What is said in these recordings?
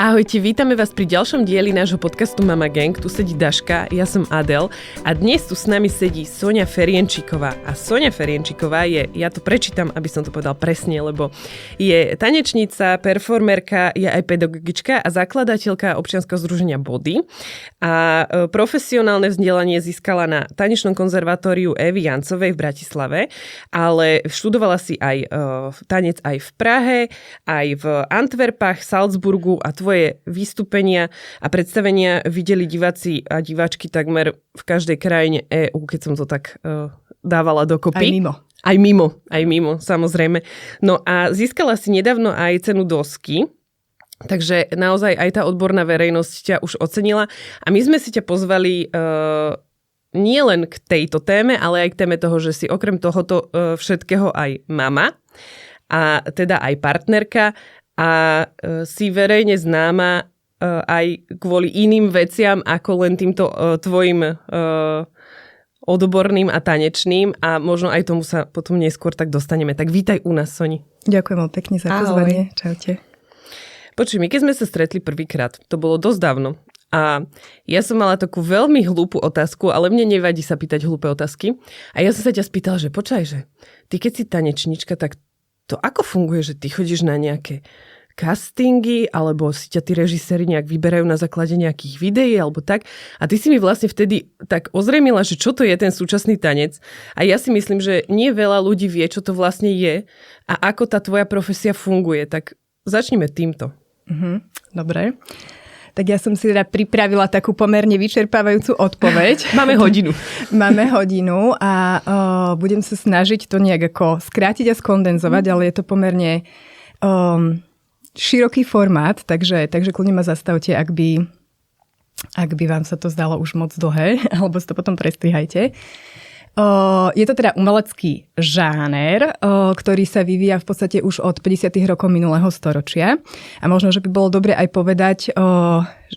Ahojte, vítame vás pri ďalšom dieli nášho podcastu Mama Gang. Tu sedí Daška, ja som Adel a dnes tu s nami sedí Soňa Ferienčíková. A Soňa Ferienčíková je, ja to prečítam, aby som to povedal presne, lebo je tanečnica, performerka, je aj pedagogička a zakladateľka občianskeho združenia Body. A profesionálne vzdelanie získala na Tanečnom konzervatóriu Evy Jancovej v Bratislave, ale študovala si aj tanec aj v Prahe, aj v Antwerpách, Salzburgu a tvoje vystúpenia a predstavenia videli diváci a diváčky takmer v každej krajine EÚ, keď som to tak dávala dokopy. Aj mimo, samozrejme. No a získala si nedávno aj cenu Dosky, takže naozaj aj tá odborná verejnosť ťa už ocenila. A my sme si ťa pozvali nie len k tejto téme, ale aj k téme toho, že si okrem tohoto všetkého aj mama a teda aj partnerka a si verejne známa aj kvôli iným veciam ako len týmto tvojim odborným a tanečným a možno aj tomu sa potom neskôr tak dostaneme. Tak vítaj u nás, Soni. Ďakujem pekne za pozvanie. Čaute. Počuj, my keď sme sa stretli prvýkrát, to bolo dosť dávno a ja som mala takú veľmi hlúpu otázku, ale mne nevadí sa pýtať hlúpe otázky. A ja som sa ťa spýtala, že počkaj, že ty keď si tanečnička, tak to ako funguje, že ty chodíš na nejaké castingy, alebo si ťa tí režiséri nejak vyberajú na základe nejakých videí, alebo tak. A ty si mi vlastne vtedy tak ozrejmila, že čo to je ten súčasný tanec. A ja si myslím, že nie veľa ľudí vie, čo to vlastne je a ako tá tvoja profesia funguje. Tak začneme týmto. Dobre. Tak ja som si teda pripravila takú pomerne vyčerpávajúcu odpoveď. Máme hodinu. Máme hodinu a budem sa snažiť to nejak ako skrátiť a skondenzovať, ale je to pomerne široký formát, takže kľudne ma zastavte, ak by vám sa to zdalo už moc dlhé, alebo si to potom prestrihajte. Je to teda umelecký žáner, ktorý sa vyvíja v podstate už od 50. rokov minulého storočia. A možno, že by bolo dobre aj povedať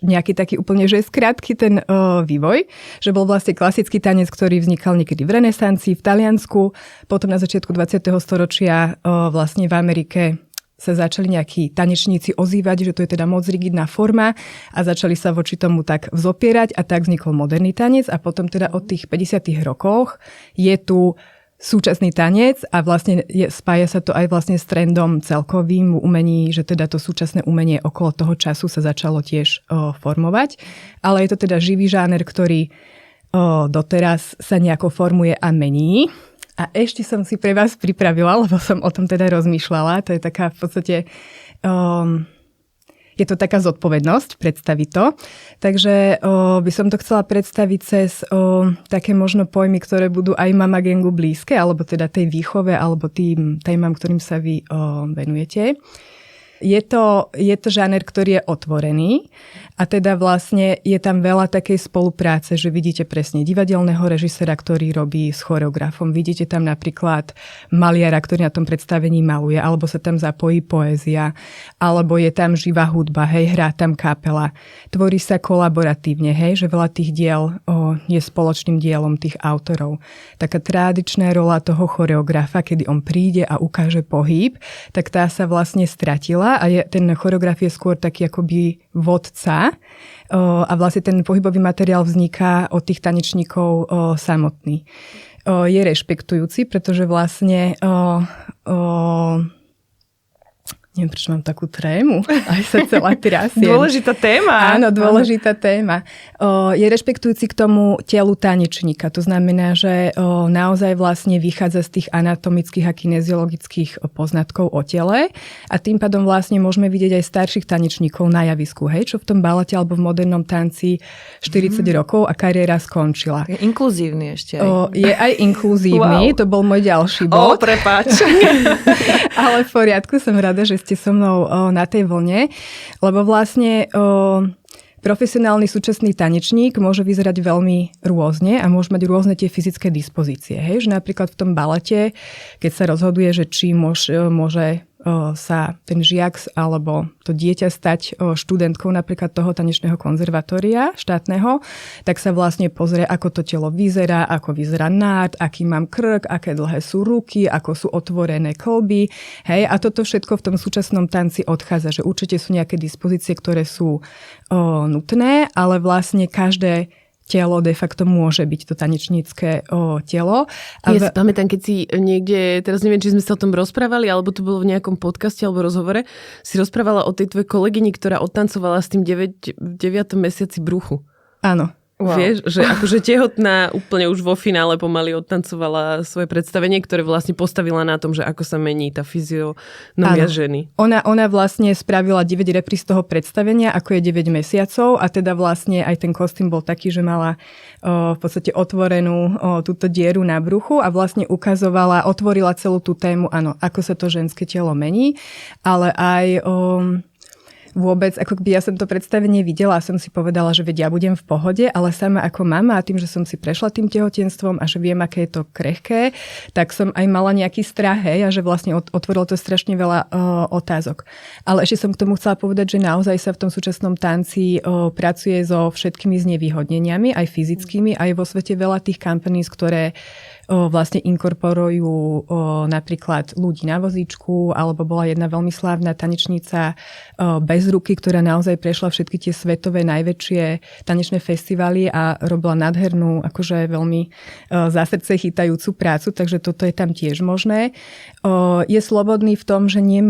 nejaký taký úplne, že je skrátky ten vývoj, že bol vlastne klasický tanec, ktorý vznikal niekedy v renesancii, v Taliansku, potom na začiatku 20. storočia vlastne v Amerike sa začali nejakí tanečníci ozývať, že to je teda moc rigidná forma a začali sa voči tomu tak vzopierať a tak vznikol moderný tanec a potom teda od tých 50. rokoch je tu súčasný tanec a vlastne spája sa to aj vlastne s trendom celkovým v umení, že teda to súčasné umenie okolo toho času sa začalo tiež formovať. Ale je to teda živý žáner, ktorý doteraz sa nejako formuje a mení. A ešte som si pre vás pripravila, lebo som o tom teda rozmýšľala. To je taká v podstate, je to taká zodpovednosť predstaviť to. Takže by som to chcela predstaviť cez také možno pojmy, ktoré budú aj Mama Gangu blízke, alebo teda tej výchove, alebo tým témam, ktorým sa vy venujete. Je to žáner, ktorý je otvorený a teda vlastne je tam veľa takej spolupráce, že vidíte presne divadelného režisera, ktorý robí s choreografom. Vidíte tam napríklad maliara, ktorý na tom predstavení maluje, alebo sa tam zapojí poézia, alebo je tam živá hudba, hej, hrá tam kapela. Tvorí sa kolaboratívne, hej, že veľa tých diel je spoločným dielom tých autorov. Taká tradičná rola toho choreografa, kedy on príde a ukáže pohyb, tak tá sa vlastne stratila a ten choreograf je skôr taký akoby vodca a vlastne ten pohybový materiál vzniká od tých tanečníkov samotný. Je rešpektujúci, pretože vlastne neviem, prečo mám takú trému. Aj sa celá trasiem. Dôležitá téma. Áno, dôležitá téma. Je rešpektujúci k tomu telu tanečníka. To znamená, že naozaj vlastne vychádza z tých anatomických a kineziologických poznatkov o tele a tým pádom vlastne môžeme vidieť aj starších tanečníkov na javisku. Hej, čo v tom balete alebo v modernom tanci 40 rokov a kariéra skončila. Je inkluzívny ešte aj. Je aj inkluzívny. Wow. To bol môj ďalší bod. Prepáč. Ale v poriadku, som rada, že ste so mnou na tej vlne, lebo vlastne profesionálny súčasný tanečník môže vyzerať veľmi rôzne a môže mať rôzne tie fyzické dispozície. Hej? Že napríklad v tom balete, keď sa rozhoduje, že či môže sa ten žiak alebo to dieťa stať študentkou napríklad toho tanečného konzervatória štátneho, tak sa vlastne pozrie, ako to telo vyzerá, ako vyzerá nárt, aký mám krk, aké dlhé sú ruky, ako sú otvorené kolby. Hej, a toto všetko v tom súčasnom tanci odchádza, že určite sú nejaké dispozície, ktoré sú nutné, ale vlastne každé telo de facto môže byť to tanečnícke telo. Ja si pamätám, keď si niekde, teraz neviem, či sme sa o tom rozprávali, alebo to bolo v nejakom podcaste alebo rozhovore, si rozprávala o tej tvojej kolegyni, ktorá odtancovala s tým 9. mesiaci bruchu. Áno. Wow. Vieš, že akože tehotná úplne už vo finále pomaly odtancovala svoje predstavenie, ktoré vlastne postavila na tom, že ako sa mení tá fyzionomia ženy. Ona vlastne spravila 9 repríz toho predstavenia, ako je 9 mesiacov a teda vlastne aj ten kostým bol taký, že mala v podstate otvorenú túto dieru na bruchu a vlastne otvorila celú tú tému, áno, ako sa to ženské telo mení, ale aj vôbec, ako keby ja som to predstavenie videla a som si povedala, že veď ja budem v pohode, ale sama ako mama a tým, že som si prešla tým tehotenstvom a že viem, aké je to krehké, tak som aj mala nejaký strach, hej, a že vlastne otvorilo to strašne veľa otázok. Ale ešte som k tomu chcela povedať, že naozaj sa v tom súčasnom tanci pracuje so všetkými znevýhodneniami, aj fyzickými, aj vo svete veľa tých companies, ktoré vlastne inkorporujú napríklad ľudí na vozíčku, alebo bola jedna veľmi slávna tanečnica bez ruky, ktorá naozaj prešla všetky tie svetové najväčšie tanečné festivály a robila nádhernú, akože veľmi za srdce chytajúcu prácu, takže toto je tam tiež možné. Je slobodný v tom, že nie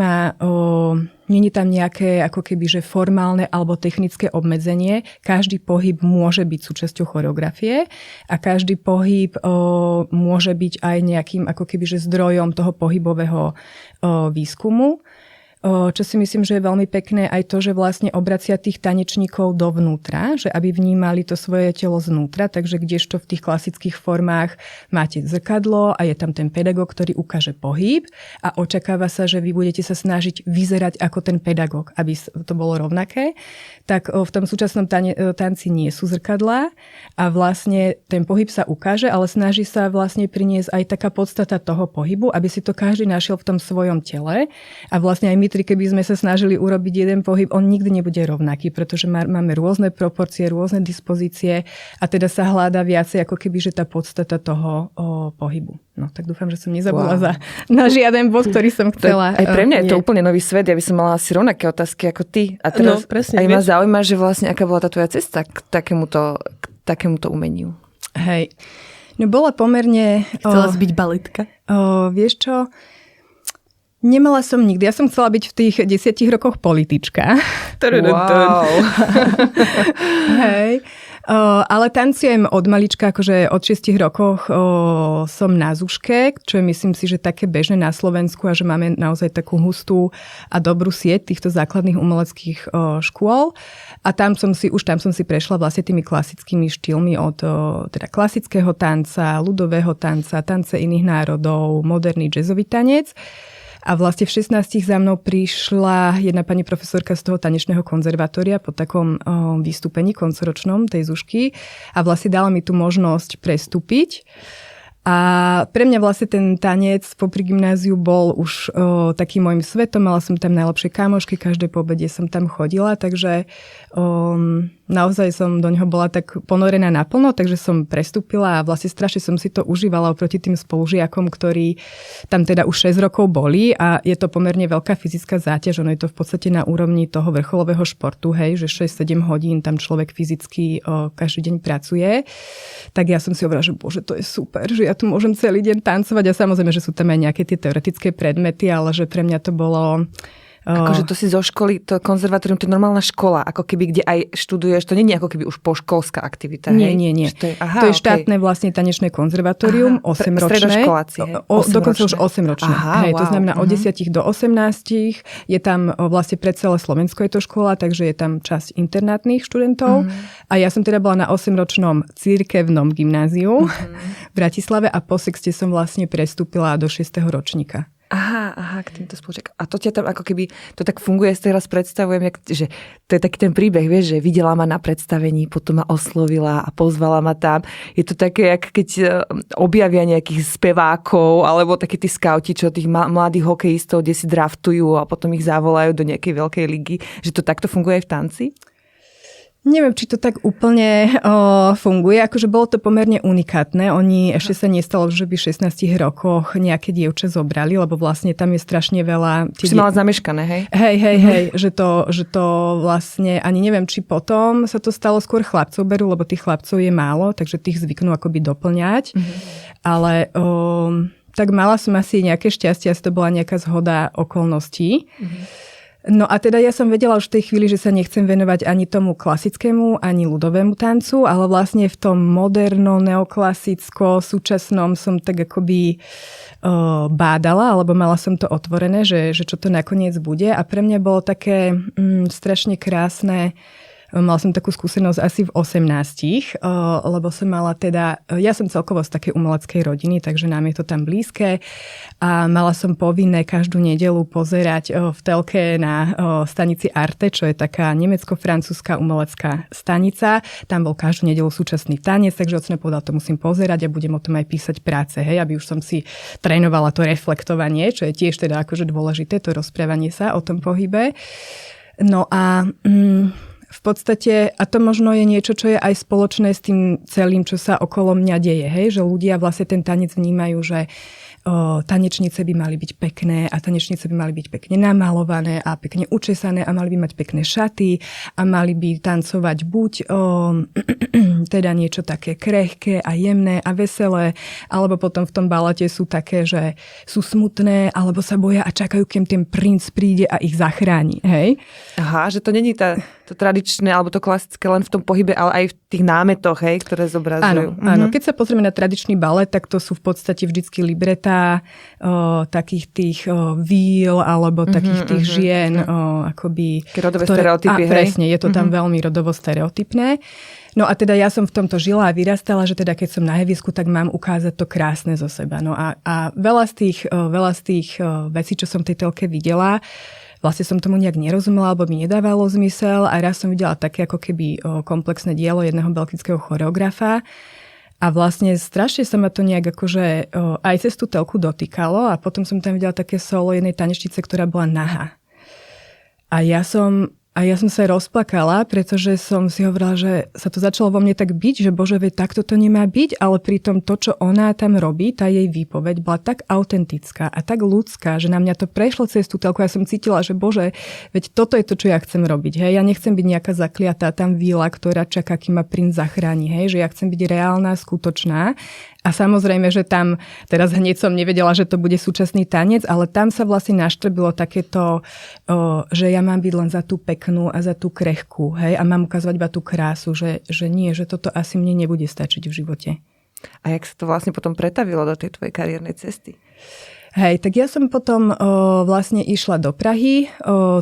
je tam nejaké ako keby, že formálne alebo technické obmedzenie. Každý pohyb môže byť súčasťou choreografie a každý pohyb môže byť aj nejakým ako keby, že zdrojom toho pohybového výskumu. Čo si myslím, že je veľmi pekné aj to, že vlastne obracia tých tanečníkov dovnútra, že aby vnímali to svoje telo znútra, takže kdežto v tých klasických formách máte zrkadlo a je tam ten pedagóg, ktorý ukáže pohyb a očakáva sa, že vy budete sa snažiť vyzerať ako ten pedagóg, aby to bolo rovnaké, tak v tom súčasnom tanci nie sú zrkadlá a vlastne ten pohyb sa ukáže, ale snaží sa vlastne priniesť aj taká podstata toho pohybu, aby si to každý našiel v tom svojom tele a vlastne aj my keby sme sa snažili urobiť jeden pohyb, on nikdy nebude rovnaký, pretože máme rôzne proporcie, rôzne dispozície a teda sa hľadá viacej ako keby, že tá podstata toho pohybu. No tak dúfam, že som nezabudla na žiaden bod, ktorý som chcela. Aj pre mňa je to úplne nový svet, ja by som mala asi rovnaké otázky ako ty. A teraz presne, aj ma zaujíma, že vlastne aká bola tá tvoja cesta k takémuto umeniu. Hej. No bola pomerne... Chcela si byť baletka? Vieš čo? Nemala som nikdy. Ja som chcela byť v tých 10 rokoch politička. Wow. Hej. Ale tancujem od malička, akože od 6 rokoch som na Zuške, čo je myslím si, že také bežné na Slovensku a že máme naozaj takú hustú a dobrú sieť týchto základných umeleckých škôl. A tam som si prešla vlastne tými klasickými štýlmi od teda klasického tanca, ľudového tanca, tance iných národov, moderný jazzový tanec. A vlastne v 16 za mnou prišla jedna pani profesorka z toho tanečného konzervatória po takom vystúpení koncoročnom tej Zušky a vlastne dala mi tú možnosť prestúpiť. A pre mňa vlastne ten tanec popri gymnáziu bol už takým môjim svetom. Mala som tam najlepšie kamošky, každé po obede som tam chodila, takže naozaj som do neho bola tak ponorená naplno, takže som prestúpila a vlastne strašne som si to užívala oproti tým spolužiakom, ktorí tam teda už 6 rokov boli a je to pomerne veľká fyzická záťaž. Ono je to v podstate na úrovni toho vrcholového športu, hej, že 6-7 hodín tam človek fyzicky každý deň pracuje. Tak ja som si hovorila, že bože, to je super, že ja tu môžem celý deň tancovať a samozrejme, že sú tam aj nejaké tie teoretické predmety, ale že pre mňa to bolo... Akože to si zo školy, to konzervatórium, to je normálna škola, ako keby, kde aj študuješ, to nie je ako keby už poškolská aktivita, hej? Nie. To je štátne vlastne tanečné konzervatórium, 8-ročné. Dokonca už 8-ročné. Hej, to znamená od 10 do 18. Je tam vlastne pre celé Slovensko je to škola, takže je tam časť internátnych študentov. A ja som teda bola na 8-ročnom cirkevnom gymnáziu v Bratislave a po sexte som vlastne prestúpila do 6. ročníka. Aha. Aha, k týmto spoločiak. A to ťa tam ako keby, to tak funguje, si teraz predstavujem, že to je taký ten príbeh, vieš, že videla ma na predstavení, potom ma oslovila a pozvala ma tam. Je to také, jak keď objavia nejakých spevákov, alebo takí tí skauti, čo tých mladých hokejistov, kde si draftujú a potom ich zavolajú do nejakej veľkej ligy. Že to takto funguje aj v tanci? Neviem, či to tak úplne funguje. Akože bolo to pomerne unikátne. Oni ešte sa nestalo, že by v 16 rokoch nejaké dievča zobrali, lebo vlastne tam je strašne veľa... Si mala zameškané, hej? Hej, že to vlastne, ani neviem, či potom sa to stalo, skôr chlapcov berú, lebo tých chlapcov je málo, takže tých zvyknú akoby doplňať. Ale tak mala som asi nejaké šťastie, asi to bola nejaká zhoda okolností. No a teda ja som vedela už v tej chvíli, že sa nechcem venovať ani tomu klasickému, ani ľudovému tancu, ale vlastne v tom moderno, neoklasicko, súčasnom som tak akoby bádala, alebo mala som to otvorené, že čo to nakoniec bude. A pre mňa bolo také strašne krásne. Mala som takú skúsenosť asi v 18, lebo som mala teda, ja som celkovo z takej umeleckej rodiny, takže nám je to tam blízke a mala som povinné každú nedeľu pozerať v telke na stanici Arte, čo je taká nemecko-francúzska umelecká stanica. Tam bol každú nedeľu súčasný tanec, takže otec mi povedal, to musím pozerať a budem o tom aj písať práce, hej, aby už som si trénovala to reflektovanie, čo je tiež teda akože dôležité, to rozprávanie sa o tom pohybe. No a v podstate, a to možno je niečo, čo je aj spoločné s tým celým, čo sa okolo mňa deje, hej? Že ľudia vlastne ten tanec vnímajú, že tanečnice by mali byť pekné a tanečnice by mali byť pekne namalované a pekne učesané a mali by mať pekné šaty a mali by tancovať buď teda niečo také krehké a jemné a veselé, alebo potom v tom balete sú také, že sú smutné alebo sa boja a čakajú, kým ten princ príde a ich zachráni. Hej? Aha, že to není to tradičné alebo to klasické len v tom pohybe, ale aj v tých námetoch, hej, ktoré zobrazujú. Áno. Keď sa pozrieme na tradičný balet, tak to sú v podstate vždycky libretá takých tých víl alebo takých tých žien akoby... Rodové stereotypy, hej? Presne, je to tam veľmi rodovo stereotypné. No a teda ja som v tomto žila a vyrastala, že teda keď som na javisku, tak mám ukázať to krásne zo seba. No a veľa z tých vecí, čo som v tej telke videla, vlastne som tomu nejak nerozumela, alebo mi nedávalo zmysel a raz som videla také ako keby komplexné dielo jedného belgického choreografa a vlastne strašne sa ma to nejak akože aj cez tú telku dotýkalo a potom som tam videla také solo jednej tanečnice, ktorá bola nahá. A ja som sa rozplakala, pretože som si hovorila, že sa to začalo vo mne tak byť, že bože, veď takto to nemá byť, ale pritom to, čo ona tam robí, tá jej výpoveď bola tak autentická a tak ľudská, že na mňa to prešlo cez tú telku. Ja som cítila, že bože, veď toto je to, čo ja chcem robiť. Hej? Ja nechcem byť nejaká zakliatá tam víla, ktorá čaká, kým ma princ zachráni. Hej? Že ja chcem byť reálna, skutočná. A samozrejme, že tam, teraz hneď som nevedela, že to bude súčasný tanec, ale tam sa vlastne naštrbilo takéto, že ja mám byť len za tú peknú a za tú krehkú, hej, a mám ukazovať iba tú krásu, že nie, že toto asi mne nebude stačiť v živote. A jak sa to vlastne potom pretavilo do tej tvojej kariérnej cesty? Hej, tak ja som potom vlastne išla do Prahy,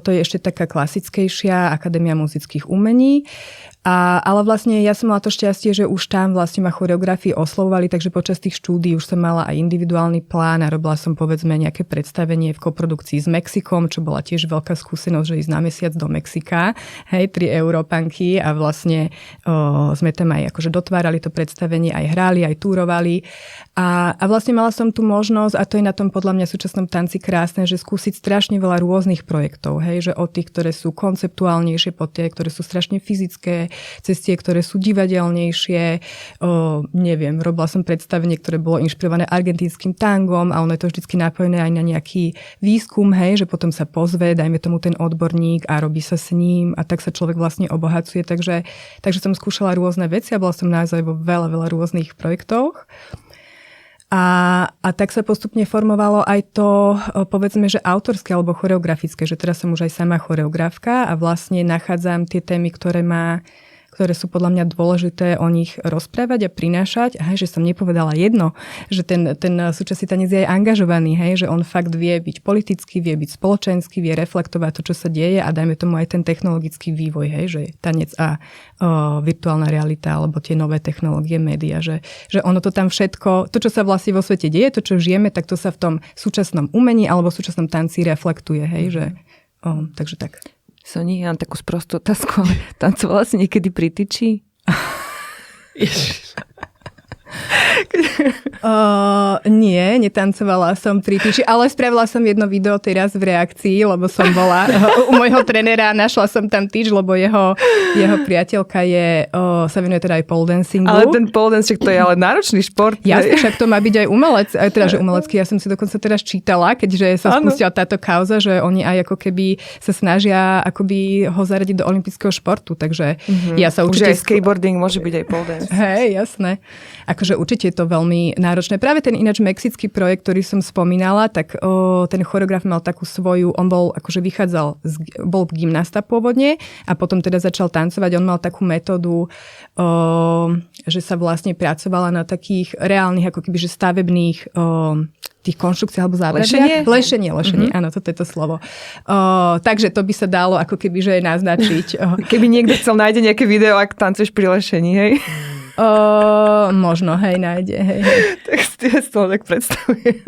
to je ešte taká klasickejšia Akadémia muzických umení, ale vlastne ja som mala to šťastie, že už tam vlastne ma choreografii oslovovali, takže počas tých štúdií už som mala aj individuálny plán a robila som povedzme nejaké predstavenie v koprodukcii s Mexikom, čo bola tiež veľká skúsenosť, že ísť na mesiac do Mexika, hej, 3 Európanky a vlastne sme tam aj akože dotvárali to predstavenie, aj hrali, aj túrovali a vlastne mala som tu možnosť, a to je na tom podľa mňa v súčasnom tanci krásne, že skúsiť strašne veľa rôznych projektov, hej, že od tých, ktoré sú konceptuálnejšie, po tie, ktoré sú strašne fyzické, cez tie, ktoré sú divadelnejšie. Neviem, robila som predstavenie, ktoré bolo inšpirované argentínskym tangom a ono je to vždycky napojené aj na nejaký výskum, hej, že potom sa pozve, dajme tomu ten odborník a robí sa s ním a tak sa človek vlastne obohacuje. Takže som skúšala rôzne veci a bola som naozaj vo veľa rôznych projektoch. A tak sa postupne formovalo aj to, povedzme, že autorské alebo choreografické, že teraz som už aj sama choreografka a vlastne nachádzam tie témy, ktoré ma ktoré sú podľa mňa dôležité o nich rozprávať a prinášať. Hej, že som nepovedala jedno, že ten súčasný tanec je aj angažovaný, hej, že on fakt vie byť politický, vie byť spoločenský, vie reflektovať to, čo sa deje a dajme tomu aj ten technologický vývoj, hej, že tanec a virtuálna realita alebo tie nové technológie, média, že ono to tam všetko, to, čo sa vlastne vo svete deje, to, čo žijeme, tak to sa v tom súčasnom umení alebo v súčasnom tanci reflektuje, hej, že takže tak. Soni, ja mám takú sprostú otázku, ale tancovala si niekedy pri tyči? Nie, netancovala som pri tyči, ale spravila som jedno video teraz v reakcii, lebo som bola u môjho trénera, našla som tam tyč, lebo jeho priateľka sa venuje teda aj pole dancingu. Ale ten pole dance, to je ale náročný šport. Jasne, však to má byť aj umelecký. Ja som si dokonca teraz čítala, keďže sa spustila táto kauza, že oni aj ako keby sa snažia akoby ho zaradiť do olympijského športu, takže ja sa určite... Už aj skateboarding môže byť aj pole dance. Hej, jasné. Akože určite je to veľmi náročné. Práve ten ináč mexický projekt, ktorý som spomínala, tak ten choreograf mal takú svoju, on bol, akože bol gymnasta pôvodne a potom teda začal tancovať. On mal takú metódu, že sa vlastne pracovala na takých reálnych, ako keby, že stavebných tých konštrukcií alebo závratiach. Lešenie, áno, toto je to slovo. Takže to by sa dalo ako keby, že naznačiť. Keby niekto chcel nájde nejaké video, ak tancuješ pri lešení, hej? Možno, hej, nájde, hej. Tak si to tak predstavujem.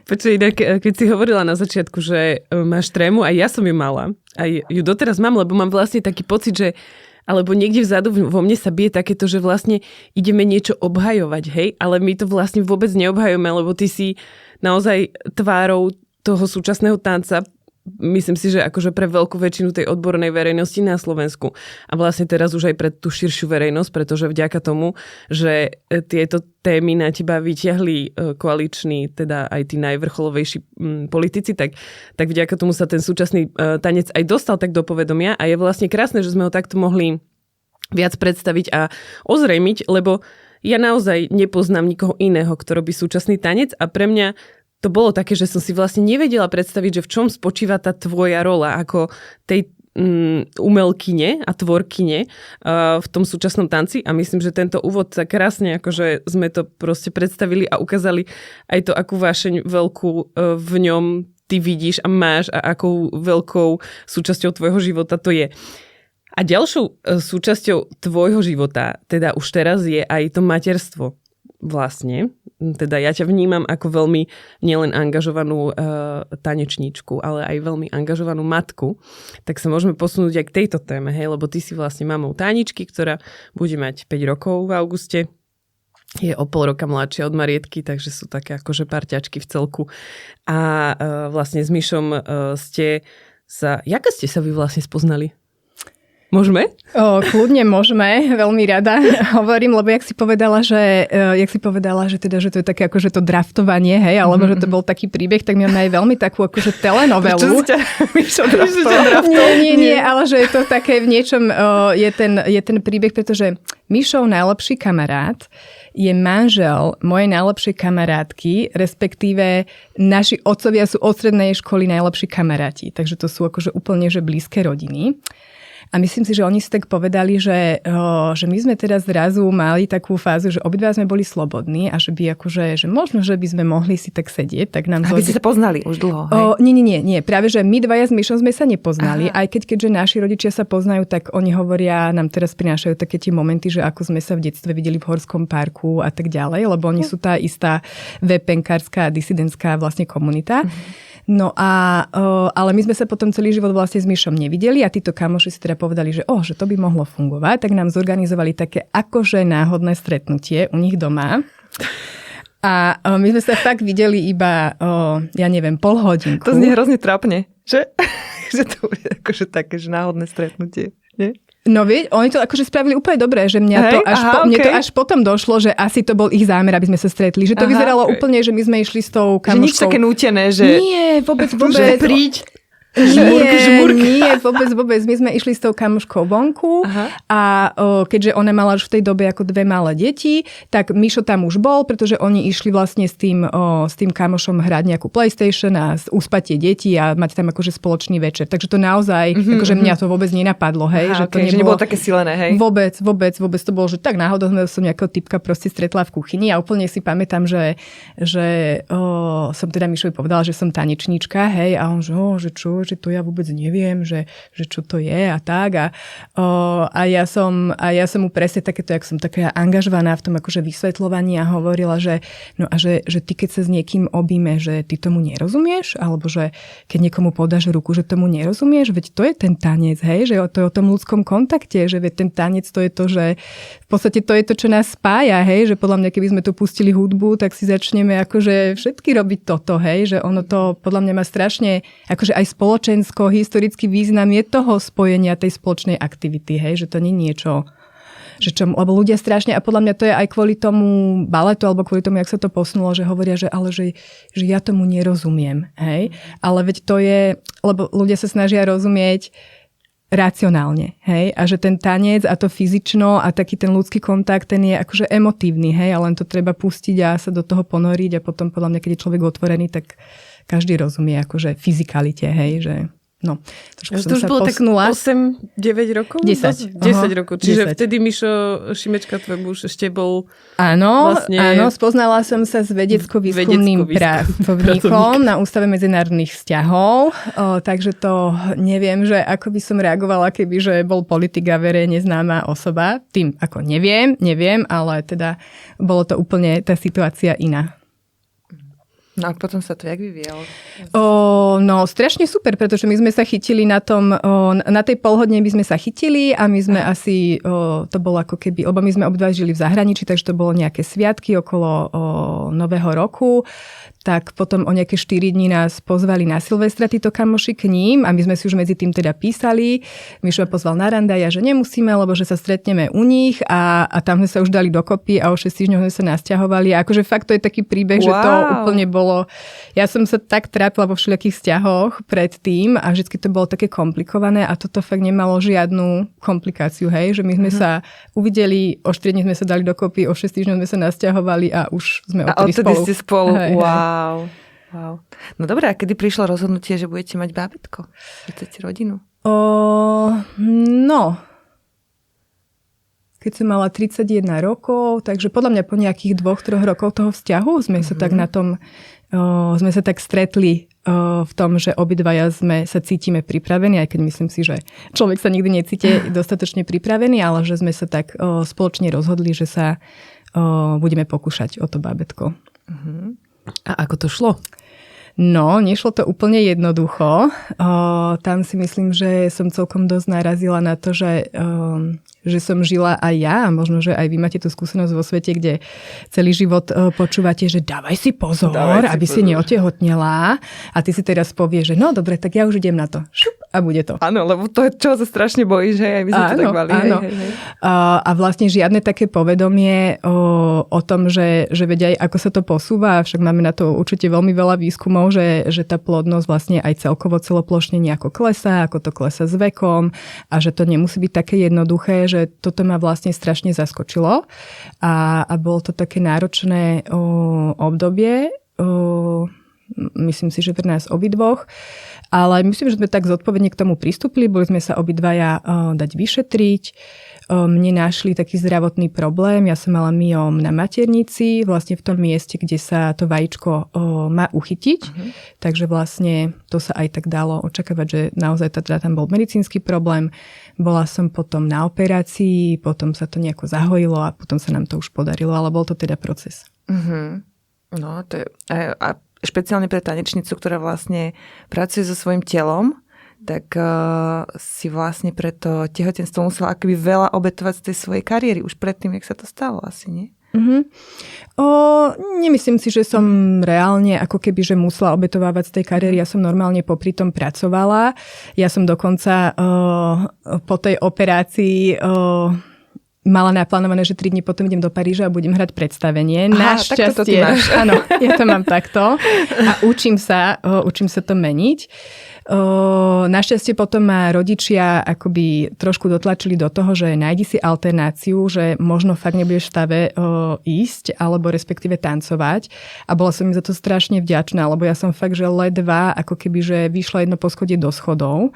Počuj, keď si hovorila na začiatku, že máš trému, aj ja som ju mala. Aj ju doteraz mám, lebo mám vlastne taký pocit, že alebo niekde vzadu vo mne sa bije takéto, že vlastne ideme niečo obhajovať, hej? Ale my to vlastne vôbec neobhajujeme, lebo ty si naozaj tvárou toho súčasného tanca, myslím si, že akože pre veľkú väčšinu tej odbornej verejnosti na Slovensku a vlastne teraz už aj pre tú širšiu verejnosť, pretože vďaka tomu, že tieto témy na teba vyťahli koaliční, teda aj tí najvrcholovejší politici, tak vďaka tomu sa ten súčasný tanec aj dostal tak do povedomia a je vlastne krásne, že sme ho takto mohli viac predstaviť a ozrejmiť, lebo ja naozaj nepoznám nikoho iného, kto robí súčasný tanec a pre mňa to bolo také, že som si vlastne nevedela predstaviť, že v čom spočíva tá tvoja rola ako tej umelkyne a tvorkyne v tom súčasnom tanci a myslím, že tento úvod sa krásne, akože sme to proste predstavili a ukázali aj to, akú vášeň veľkú v ňom ty vidíš a máš a akou veľkou súčasťou tvojho života to je. A ďalšou súčasťou tvojho života, teda už teraz je aj to materstvo vlastne. Teda ja ťa vnímam ako veľmi nielen angažovanú tanečníčku, ale aj veľmi angažovanú matku. Tak sa môžeme posunúť aj k tejto téme, hej, lebo ty si vlastne mamou Táničky, ktorá bude mať 5 rokov v auguste. Je o pol roka mladšia od Marietky, takže sú také akože parťačky v celku. A vlastne s Mišom ako ste sa vy vlastne spoznali? Môžeme? Kľudne môžeme, veľmi rada hovorím, lebo jak si povedala, že to je také akože to draftovanie, hej, alebo že to bol taký príbeh, tak my máme aj veľmi takú akože telenovelu. Čo ste draftovali? Nie, ale že je to také v niečom, je ten príbeh, pretože Mišov najlepší kamarát je manžel mojej najlepšej kamarátky, respektíve naši otcovia sú od strednej školy najlepší kamaráti, takže to sú akože úplne že blízke rodiny. A myslím si, že oni si tak povedali, že my sme teraz zrazu mali takú fázu, že obidva sme boli slobodní a že by akože, že možno, že by sme mohli si tak sedieť. Tak nám aby ste sa poznali už dlho, hej? Nie. Práve, že my dvaja s Mišom sme sa nepoznali. Aha. Aj keďže naši rodičia sa poznajú, tak oni hovoria, nám teraz prinášajú také tie momenty, že ako sme sa v detstve videli v Horskom parku a tak ďalej, lebo oni sú tá istá VPN-kárska a disidentská vlastne komunita. No ale my sme sa potom celý život vlastne s Mišom nevideli a títo kamoši si teda povedali, že to by mohlo fungovať, tak nám zorganizovali také akože náhodné stretnutie u nich doma. A my sme sa fakt videli iba, pol hodinku. To znie hrozne trápne, že? Že to bude akože také, že náhodné stretnutie, nie? No oni to akože spravili úplne dobre, že mne to až potom došlo, že asi to bol ich zámer, aby sme sa stretli. Že to vyzeralo úplne, že my sme išli s tou kamoškou. Že nič také nútené, že... Nie, vôbec. Že príď. Nie, vôbec. My sme išli s tou kamoškou vonku a keďže ona mala už v tej dobe ako 2 malé deti, tak Mišo tam už bol, pretože oni išli vlastne s tým kamošom hrať nejakú PlayStation a uspať tie deti a mať tam akože spoločný večer. Takže to naozaj, akože mňa to vôbec nenapadlo, hej. Že to nebolo také silené, hej? Vôbec. To bolo, že tak náhodou som nejakého typka proste stretla v kuchyni a úplne si pamätám, že som teda Mišovi povedala, že som tanečníčka, hej, a on, že čo, že to ja vôbec neviem, že čo to je a tak. A ja som mu presne takéto, jak som taká angažovaná v tom akože vysvetľovaní a hovorila, že ty keď sa s niekým objíme, že ty tomu nerozumieš, alebo že keď niekomu podáš ruku, že tomu nerozumieš, veď to je ten tanec, hej, že to je o tom ľudskom kontakte, že veď ten tanec to je to, že v podstate to je to, čo nás spája, hej, že podľa mňa, keby sme tu pustili hudbu, tak si začneme akože všetky robiť toto, hej, že ono to podľa mňa má strašne akože aj spoločensko, historický význam je toho spojenia tej spoločnej aktivity, hej, že to nie je niečo, lebo ľudia strašne, a podľa mňa to je aj kvôli tomu baletu, alebo kvôli tomu, jak sa to posunulo, že hovoria, že ja tomu nerozumiem, hej, ale veď to je, lebo ľudia sa snažia rozumieť racionálne, hej, a že ten tanec a to fyzično a taký ten ľudský kontakt, ten je akože emotívny, hej, a len to treba pustiť a sa do toho ponoriť a potom podľa mňa, keď je človek otvorený, tak každý rozumie akože fyzikalite, hej, že no, trošku som sa posunula. 8-9 rokov? 10. 10 rokov. Čiže 10. vtedy Mišo Šimečka tvoj muž ešte bol áno, vlastne... Áno, spoznala som sa s vedecko-výskumným pracovníkom na Ústave medzinárodných vzťahov, takže to neviem, že ako by som reagovala, keby že bol politik a verejne známa osoba. Tým ako neviem, ale teda bolo to úplne tá situácia iná. No a potom sa to jak vyvíjalo? No strašne super, pretože my sme sa chytili na tom, na tej polhodne by sme sa chytili a my sme asi, to bolo ako keby, lebo my sme obdva žili v zahraničí, takže to bolo nejaké sviatky okolo Nového roku, tak potom o nejaké 4 dní nás pozvali na Silvestra títo kamoši k ním a my sme si už medzi tým teda písali. Mišo ma pozval na rande, ja, že nemusíme, lebo že sa stretneme u nich a tam sme sa už dali dokopy a o 6 týždňov sme sa nasťahovali. A akože fakt to je taký príbeh, že to úplne bolo... Ja som sa tak trápila vo všelijakých vzťahoch predtým a vždycky to bolo také komplikované a toto fakt nemalo žiadnu komplikáciu, hej, že my sme sa uvideli, o 4 dní sme sa dali dokopy, o 6 týždňov sme sa nasťahovali a už sme odtedy spolu. A odtedy ste spolu, hej, wow. No dobré, a kedy prišlo rozhodnutie, že budete mať bábätko? Že chcete rodinu? No... Keď som mala 31 rokov, takže podľa mňa po nejakých 2-3 rokoch toho vzťahu sme sa tak na tom, sme sa tak stretli v tom, že obidvaja sa cítime pripravení, aj keď myslím si, že človek sa nikdy necíti dostatočne pripravený, ale že sme sa tak spoločne rozhodli, že sa budeme pokúšať o to bábätko. A ako to šlo? No, nešlo to úplne jednoducho. Tam si myslím, že som celkom dosť narazila na to, že som žila aj ja a možno, že aj vy máte tú skúsenosť vo svete, kde celý život počúvate, že dávaj si pozor, aby si neotehotnela a ty si teraz povieš, že no dobre, tak ja už idem na to. Šup, a bude to. Áno, lebo to je, čo sa strašne bojíš, že aj my sme to tak mali. Áno. Hej. A vlastne žiadne také povedomie o tom, že veď aj ako sa to posúva, však máme na to určite veľmi veľa výskumov, že tá plodnosť vlastne aj celkovo celoplošne nejako klesá, ako to klesá s vekom a že to nemusí byť také jednoduché, že toto ma vlastne strašne zaskočilo a bolo to také náročné obdobie, myslím si, že pre nás obidvoch, ale myslím, že sme tak zodpovedne k tomu pristúpili, boli sme sa obidvaja dať vyšetriť. Mne našli taký zdravotný problém, ja som mala myom na maternici, vlastne v tom mieste, kde sa to vajíčko má uchytiť, takže vlastne to sa aj tak dalo očakávať, že naozaj teda tam bol medicínsky problém. Bola som potom na operácii, potom sa to nejako zahojilo a potom sa nám to už podarilo, ale bol to teda proces. No, to je... A špeciálne pre tanečnicu, ktorá vlastne pracuje so svojím telom, tak si vlastne pre to tehotenstvo musela akoby veľa obetovať z tej svojej kariéry. Už predtým, jak sa to stalo, asi nie? Nemyslím si, že som reálne ako keby, že musela obetovávať z tej kariéry. Ja som normálne popri tom pracovala. Ja som dokonca po tej operácii mala naplánované, že 3 dní potom idem do Paríža a budem hrať predstavenie. Našťastie, áno, ja to mám takto a učím sa to meniť. Našťastie potom ma rodičia akoby trošku dotlačili do toho, že nájdi si alternáciu, že možno fakt nebudeš v stave ísť, alebo respektíve tancovať. A bola som im za to strašne vďačná, lebo ja som fakt, že ledva, ako keby, že vyšla jedno poschodie do schodov.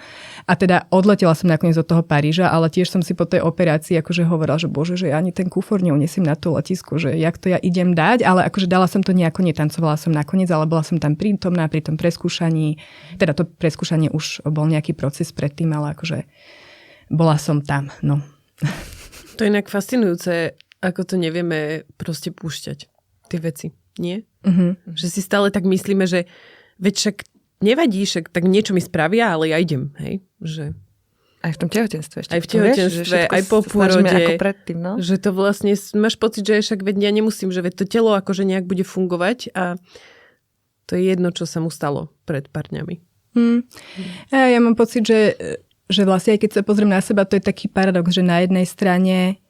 A teda odletela som nakoniec do toho Paríža, ale tiež som si po tej operácii akože hovorila, že bože, že ja ani ten kufor neunesiem na to letisku, že jak to ja idem dať, ale akože dala som to nejako, netancovala som nakoniec, ale bola som tam prítomná pri tom preskúšaní. Teda to preskúšanie už bol nejaký proces predtým, ale akože bola som tam, no. To je inak fascinujúce, ako to nevieme proste púšťať, tie veci, nie? Že si stále tak myslíme, že veď však nevadí, však tak niečo mi spravia, ale ja idem, hej? Že... Aj v tom tehotenstve ešte. Aj v tehotenstve, aj po pôrode. Ako predtým, no? Že to vlastne, máš pocit, že však veď ja nemusím, že veď to telo akože nejak bude fungovať a to je jedno, čo sa mu stalo pred pár dňami. Ja mám pocit, že vlastne aj keď sa pozriem na seba, to je taký paradox, že na jednej strane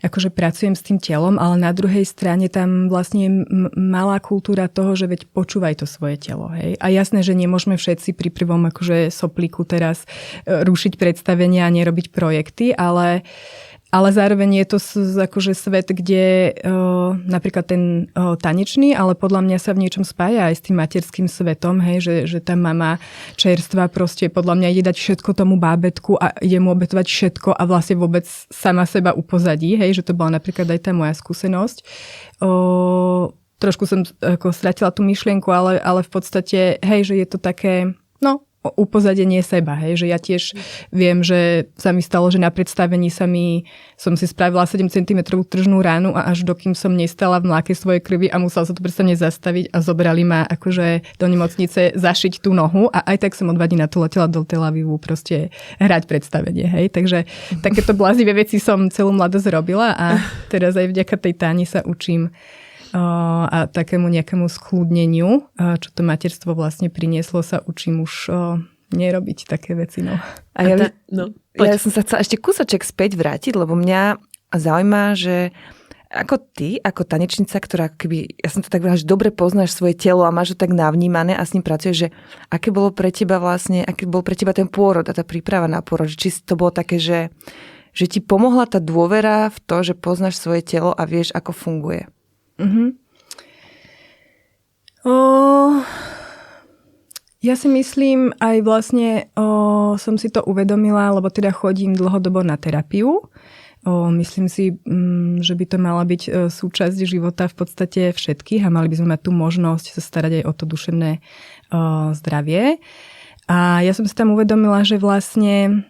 akože pracujem s tým telom, ale na druhej strane tam vlastne je malá kultúra toho, že veď počúvaj to svoje telo. Hej? A jasné, že nemôžeme všetci pri prvom akože soplíku teraz rušiť predstavenia a nerobiť projekty, ale zároveň je to akože svet, kde napríklad ten tanečný, ale podľa mňa sa v niečom spája aj s tým materským svetom, hej, že tá mama čerstvá proste podľa mňa ide dať všetko tomu bábätku a ide mu obetovať všetko a vlastne vôbec sama seba upozadí, hej, že to bola napríklad aj tá moja skúsenosť. Trošku som ako stratila tú myšlienku, ale v podstate, hej, že je to také, no, upozadenie seba, hej, že ja tiež viem, že sa mi stalo, že na predstavení som si spravila 7 cm tržnú ránu a až dokým som nestala v mláke svojej krvi a musela sa to predstavne zastaviť a zobrali ma akože do nemocnice zašiť tú nohu a aj tak som o 2 dní na to letela do Tel Avivu proste hrať predstavenie, hej, takže takéto blázivé veci som celú mladosť robila a teraz aj vďaka tej Táni sa učím a takému nejakému skľudneniu, čo to materstvo vlastne prinieslo, sa učím už nerobiť také veci. No. A ja som sa chcela ešte kúsoček späť vrátiť, lebo mňa zaujíma, že ako ty, ako tanečnica, ktorá keby, ja som to tak veľa, že dobre poznáš svoje telo a máš ho tak navnímané a s ním pracuješ, že aký bol pre teba ten pôrod a tá príprava na pôrod, či to bolo také, že ti pomohla tá dôvera v to, že poznáš svoje telo a vieš, ako funguje. Ja si myslím, aj vlastne som si to uvedomila, lebo teda chodím dlhodobo na terapiu. Myslím si, že by to mala byť súčasť života v podstate všetkých a mali by sme mať tú možnosť sa starať aj o to duševné zdravie. A ja som si tam uvedomila, že vlastne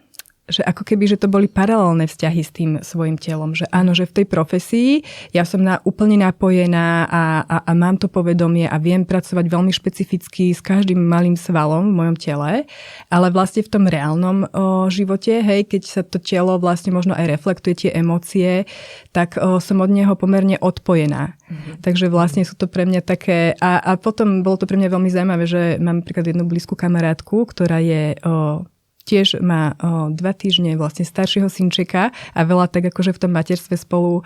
že ako keby, že to boli paralelné vzťahy s tým svojim telom. Že áno, že v tej profesii ja som úplne napojená a mám to povedomie a viem pracovať veľmi špecificky s každým malým svalom v mojom tele, ale vlastne v tom reálnom živote, hej, keď sa to telo vlastne možno aj reflektuje tie emócie, tak som od neho pomerne odpojená. Takže vlastne sú to pre mňa také... A potom bolo to pre mňa veľmi zaujímavé, že mám napríklad jednu blízku kamarátku, ktorá je... tiež má 2 týždne vlastne staršieho synčeka a veľa tak akože v tom materstve spolu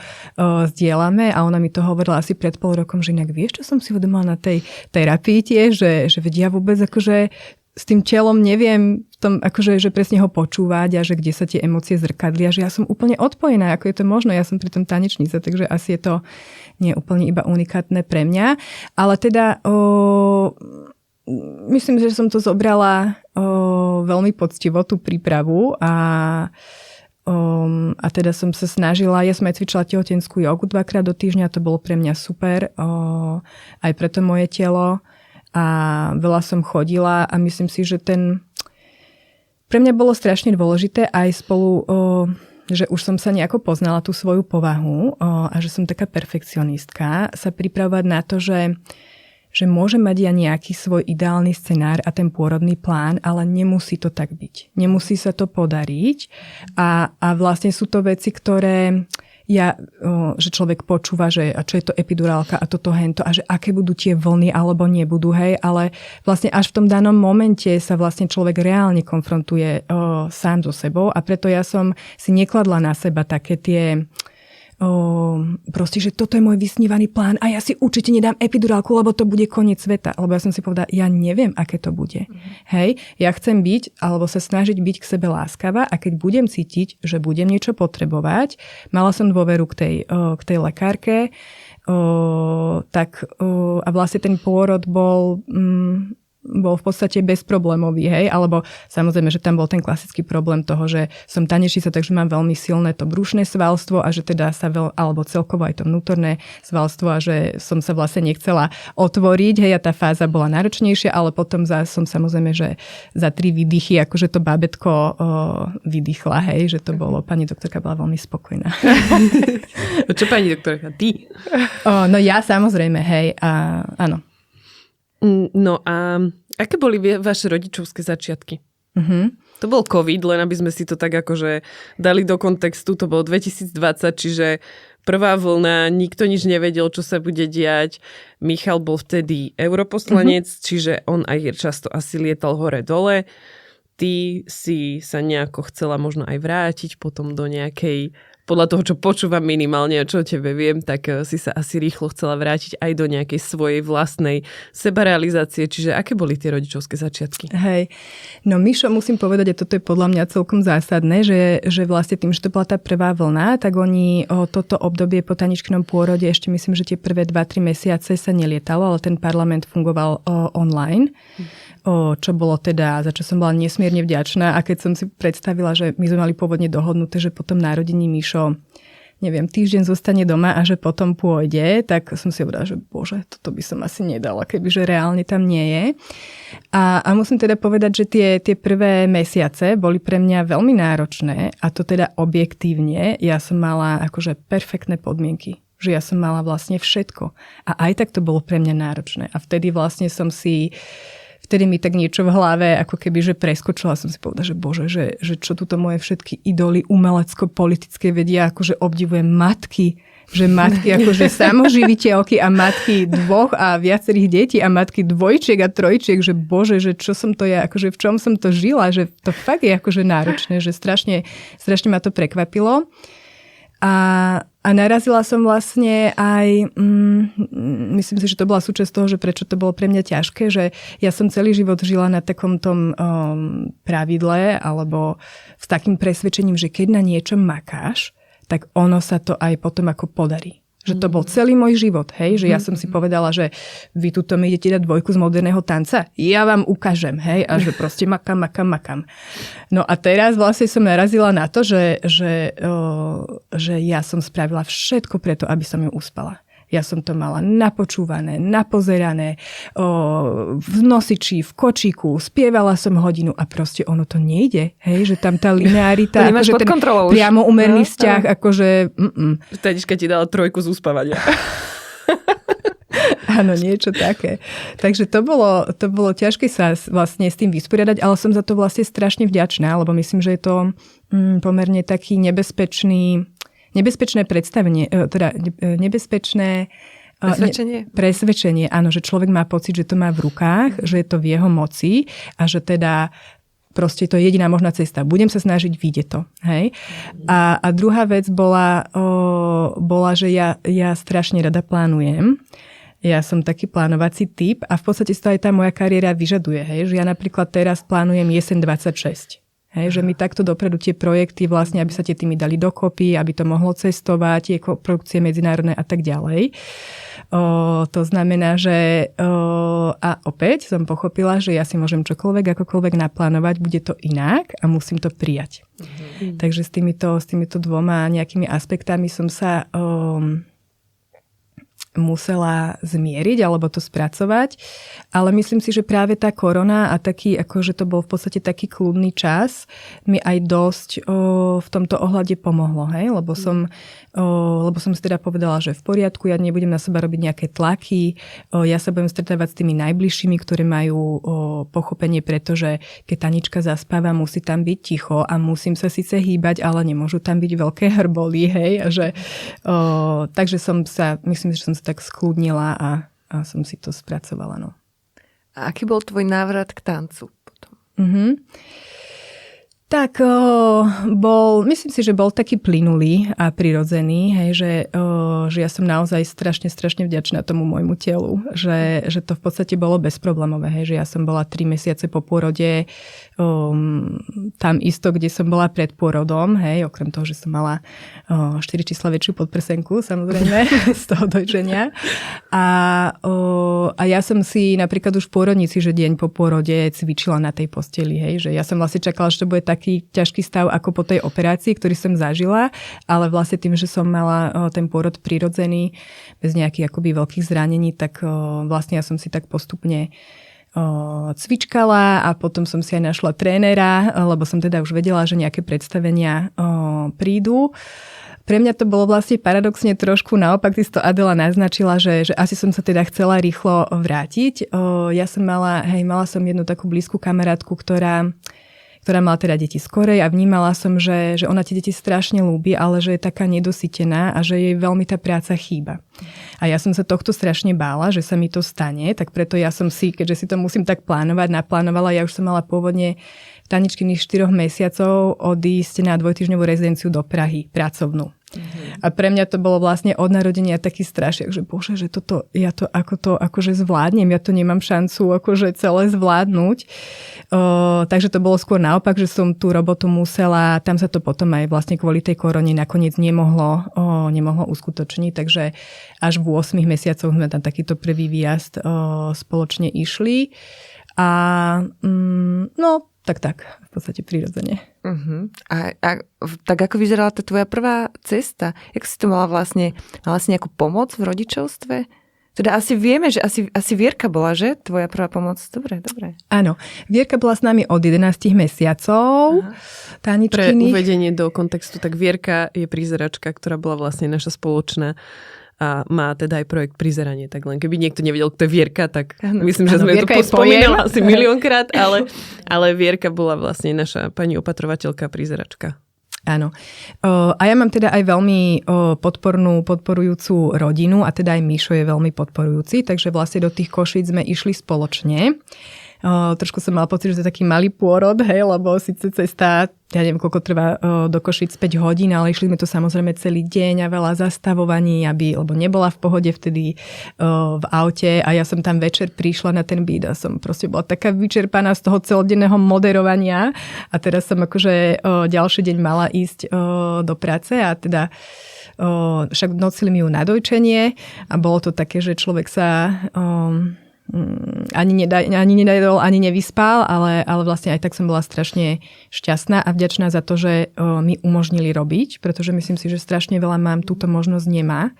zdieľame a ona mi to hovorila asi pred pol rokom, že inak vieš, čo som si uvedomila na tej terapii tiež, že vedia vôbec akože s tým telom neviem tom, akože, že presne ho počúvať a že kde sa tie emócie zrkadlia, že ja som úplne odpojená, ako je to možno, ja som pri tom tanečnica, takže asi je to nie úplne iba unikátne pre mňa, ale teda myslím, že som to zobrala veľmi poctivo, tú prípravu a teda som sa snažila, ja som aj cvičila tehotenskú jogu 2-krát do týždňa, to bolo pre mňa super, aj pre to moje telo a veľa som chodila a myslím si, že pre mňa bolo strašne dôležité aj spolu, že už som sa nejako poznala tú svoju povahu a že som taká perfekcionistka, sa pripravovať na to, že môžem mať ja nejaký svoj ideálny scenár a ten pôrodný plán, ale nemusí to tak byť. Nemusí sa to podariť a vlastne sú to veci, ktoré že človek počúva, že a čo je to epidurálka a toto hento a že aké budú tie vlny alebo nebudú, hej, ale vlastne až v tom danom momente sa vlastne človek reálne konfrontuje sám so sebou a preto ja som si nekladla na seba také tie proste, že toto je môj vysnívaný plán a ja si určite nedám epidurálku, lebo to bude koniec sveta. Lebo ja som si povedala, ja neviem, aké to bude. Hej, ja chcem byť, alebo sa snažiť byť k sebe láskavá a keď budem cítiť, že budem niečo potrebovať, mala som dôveru k tej lekárke, a vlastne ten pôrod bol v podstate bezproblémový, hej, alebo samozrejme, že tam bol ten klasický problém toho, že som tanečnica, takže mám veľmi silné to brušné svalstvo a že teda alebo celkovo aj to vnútorné svalstvo a že som sa vlastne nechcela otvoriť, hej, a tá fáza bola náročnejšia, ale potom som samozrejme, že za 3 výdychy, akože to bábätko vydýchla, hej, že to bolo, pani doktorka bola veľmi spokojná. Čo pani doktorka, ty? No ja samozrejme, hej, a áno. No a aké boli vaše rodičovské začiatky? To bol COVID, len aby sme si to tak akože dali do kontextu. To bolo 2020, čiže prvá vlna, nikto nič nevedel, čo sa bude diať. Michal bol vtedy europoslanec, čiže on aj často asi lietal hore-dole. Ty si sa nejako chcela možno aj vrátiť potom do nejakej, podľa toho, čo počúvam minimálne, čo o tebe viem, tak si sa asi rýchlo chcela vrátiť aj do nejakej svojej vlastnej sebarealizácie. Čiže aké boli tie rodičovské začiatky? Hej, no Mišo, musím povedať, a toto je podľa mňa celkom zásadné, že vlastne tým, že to bola tá prvá vlna, tak oni toto obdobie po taničkinom pôrode, ešte myslím, že tie prvé 2-3 mesiace sa nelietalo, ale ten parlament fungoval online. Čo bolo teda, za čo som bola nesmierne vďačná. A keď som si predstavila, že my sme mali pôvodne dohodnuté, že potom narodení Mišo, neviem, týždeň zostane doma a že potom pôjde, tak som si hovorila, že bože, toto by som asi nedala, kebyže reálne tam nie je. A musím teda povedať, že tie prvé mesiace boli pre mňa veľmi náročné a to teda objektívne. Ja som mala akože perfektné podmienky. Že ja som mala vlastne všetko. A aj tak to bolo pre mňa náročné. A vtedy vlastne vtedy mi tak niečo v hlave, ako keby, že preskočila, som si povedala, že bože, že čo tuto moje všetky idoly umelecko-politické vedia, akože obdivujem matky, že matky akože samoživiteľky a matky 2 a viacerých detí a matky dvojčiek a trojčiek, že bože, že čo som to ja, akože v čom som to žila, že to fakt je akože náročné, že strašne ma to prekvapilo. A narazila som vlastne aj, myslím si, že to bola súčasť toho, že prečo to bolo pre mňa ťažké, že ja som celý život žila na takom tom pravidle alebo s takým presvedčením, že keď na niečom makáš, tak ono sa to aj potom ako podarí. Že to bol celý môj život, hej? Že ja som si povedala, že vy tuto mi idete dať 2 z moderného tanca, ja vám ukážem, hej? A že proste makam. No a teraz vlastne som narazila na to, že ja som spravila všetko preto, aby som ju uspala. Ja som to mala napočúvané, napozerané, v nosiči, v kočíku, spievala som hodinu a proste ono to nejde, hej, že tam tá linearita, akože ten priamo umerný vzťah, akože... Tadička ti dala 3 z uspávania. Áno, niečo také. Takže to bolo ťažké sa vlastne s tým vysporiadať, ale som za to vlastne strašne vďačná, lebo myslím, že je to pomerne taký nebezpečné predstavenie, teda nebezpečné presvedčenie, áno, že človek má pocit, že to má v rukách, že je to v jeho moci a že teda proste to je jediná možná cesta. Budem sa snažiť, vyjde to. Hej? A druhá vec bola, že ja strašne rada plánujem. Ja som taký plánovací typ a v podstate to aj tá moja kariéra vyžaduje. Hej? Že ja napríklad teraz plánujem jeseň 26. Hej, že mi takto dopredu tie projekty vlastne, aby sa tie týmy dali dokopy, aby to mohlo cestovať, tie produkcie medzinárodné a tak ďalej. To znamená, že a opäť som pochopila, že ja si môžem čokoľvek, akokoľvek naplánovať, bude to inak a musím to prijať. Takže s týmito 2 nejakými aspektami som sa musela zmieriť alebo to spracovať. Ale myslím si, že práve tá korona a taký, akože to bol v podstate taký kľudný čas, mi aj dosť v tomto ohľade pomohlo. Hej? Lebo som si teda povedala, že v poriadku, ja nebudem na seba robiť nejaké tlaky, ja sa budem stretávať s tými najbližšími, ktorí majú pochopenie, pretože keď Tanička zaspáva, musí tam byť ticho a musím sa síce hýbať, ale nemôžu tam byť veľké hrboly. Hej? A že, takže myslím, že som sa tak skľudnila a som si to spracovala. No. A aký bol tvoj návrat k tancu potom? Tak myslím si, že bol taký plynulý a prirodzený, hej, že ja som naozaj strašne vďačná tomu môjmu telu, že to v podstate bolo bezproblémové, hej, že ja som bola 3 mesiace po pôrode tam isto, kde som bola pred pôrodom, hej, okrem toho, že som mala 4 čísla väčšiu podprsenku, samozrejme, z toho dojčenia. A ja som si napríklad už v pôrodnici, že deň po pôrode cvičila na tej posteli, hej, že ja som vlastne čakala, že to bude taký ťažký stav ako po tej operácii, ktorý som zažila, ale vlastne tým, že som mala ten pôrod prirodzený, bez nejakých akoby veľkých zranení, tak vlastne ja som si tak postupne cvičkala a potom som si aj našla trénera, lebo som teda už vedela, že nejaké predstavenia prídu. Pre mňa to bolo vlastne paradoxne trošku naopak, ty si to Adela naznačila, že asi som sa teda chcela rýchlo vrátiť. Ja som mala som jednu takú blízku kamarátku, ktorá mala teda deti skorej a vnímala som, že ona tie deti strašne ľúbi, ale že je taká nedosytená a že jej veľmi tá práca chýba. A ja som sa tohto strašne bála, že sa mi to stane, tak preto ja som si, keďže si to musím tak naplánovala, ja už som mala pôvodne v Taničkyných 4 mesiacov odísť na 2-týždňovú rezidenciu do Prahy, pracovnú. A pre mňa to bolo vlastne od narodenia taký strašiak, že bože, že ja to akože zvládnem, ja to nemám šancu akože celé zvládnuť. Takže to bolo skôr naopak, že som tú robotu musela, tam sa to potom aj vlastne kvôli tej korone nakoniec nemohlo uskutočniť, takže až v 8 mesiacoch sme tam takýto prvý výjazd spoločne išli. A tak, v podstate prirodzene. A tak ako vyzerala tá tvoja prvá cesta? Jak si to mala vlastne nejakú pomoc v rodičovstve? Teda asi vieme, že asi Vierka bola, že? Tvoja prvá pomoc? Dobre. Áno. Vierka bola s nami od 11 mesiacov. Pre uvedenie do kontextu, tak Vierka je prízeračka, ktorá bola vlastne naša spoločná a má teda aj projekt Prizeranie. Tak len keby niekto nevedel, kto je Vierka, tak myslím, že sme Vierka to spomínala asi miliónkrát, ale Vierka bola vlastne naša pani opatrovateľka, prizeračka. Áno. A ja mám teda aj veľmi podporujúcu rodinu a teda aj Mišo je veľmi podporujúci, takže vlastne do tých Košíc sme išli spoločne. Trošku som mala pocit, že to je taký malý pôrod, hej, lebo síce cesta, ja neviem, koľko trvá do Košíc 5 hodín, ale išli sme to samozrejme celý deň a veľa zastavovaní, lebo nebola v pohode vtedy v aute a ja som tam večer prišla na ten byt a som proste bola taká vyčerpaná z toho celodenného moderovania a teraz som akože ďalší deň mala ísť do práce a teda však nocili mi ju na dojčenie a bolo to také, že človek sa ani nenajedol, ani nevyspal, ale vlastne aj tak som bola strašne šťastná a vďačná za to, že mi umožnili robiť, pretože myslím si, že strašne veľa mám túto možnosť nemá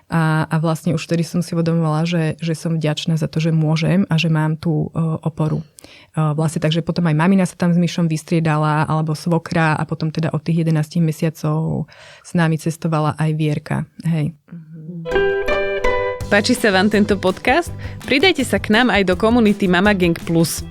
a vlastne už vtedy som si uvedomovala, že som vďačná za to, že môžem a že mám tú oporu. Vlastne takže potom aj mamina sa tam s Myšom vystriedala, alebo svokra a potom teda od tých 11 mesiacov s nami cestovala aj Vierka. Hej. Páči sa vám tento podcast? Pridajte sa k nám aj do komunity Mama Gang Plus.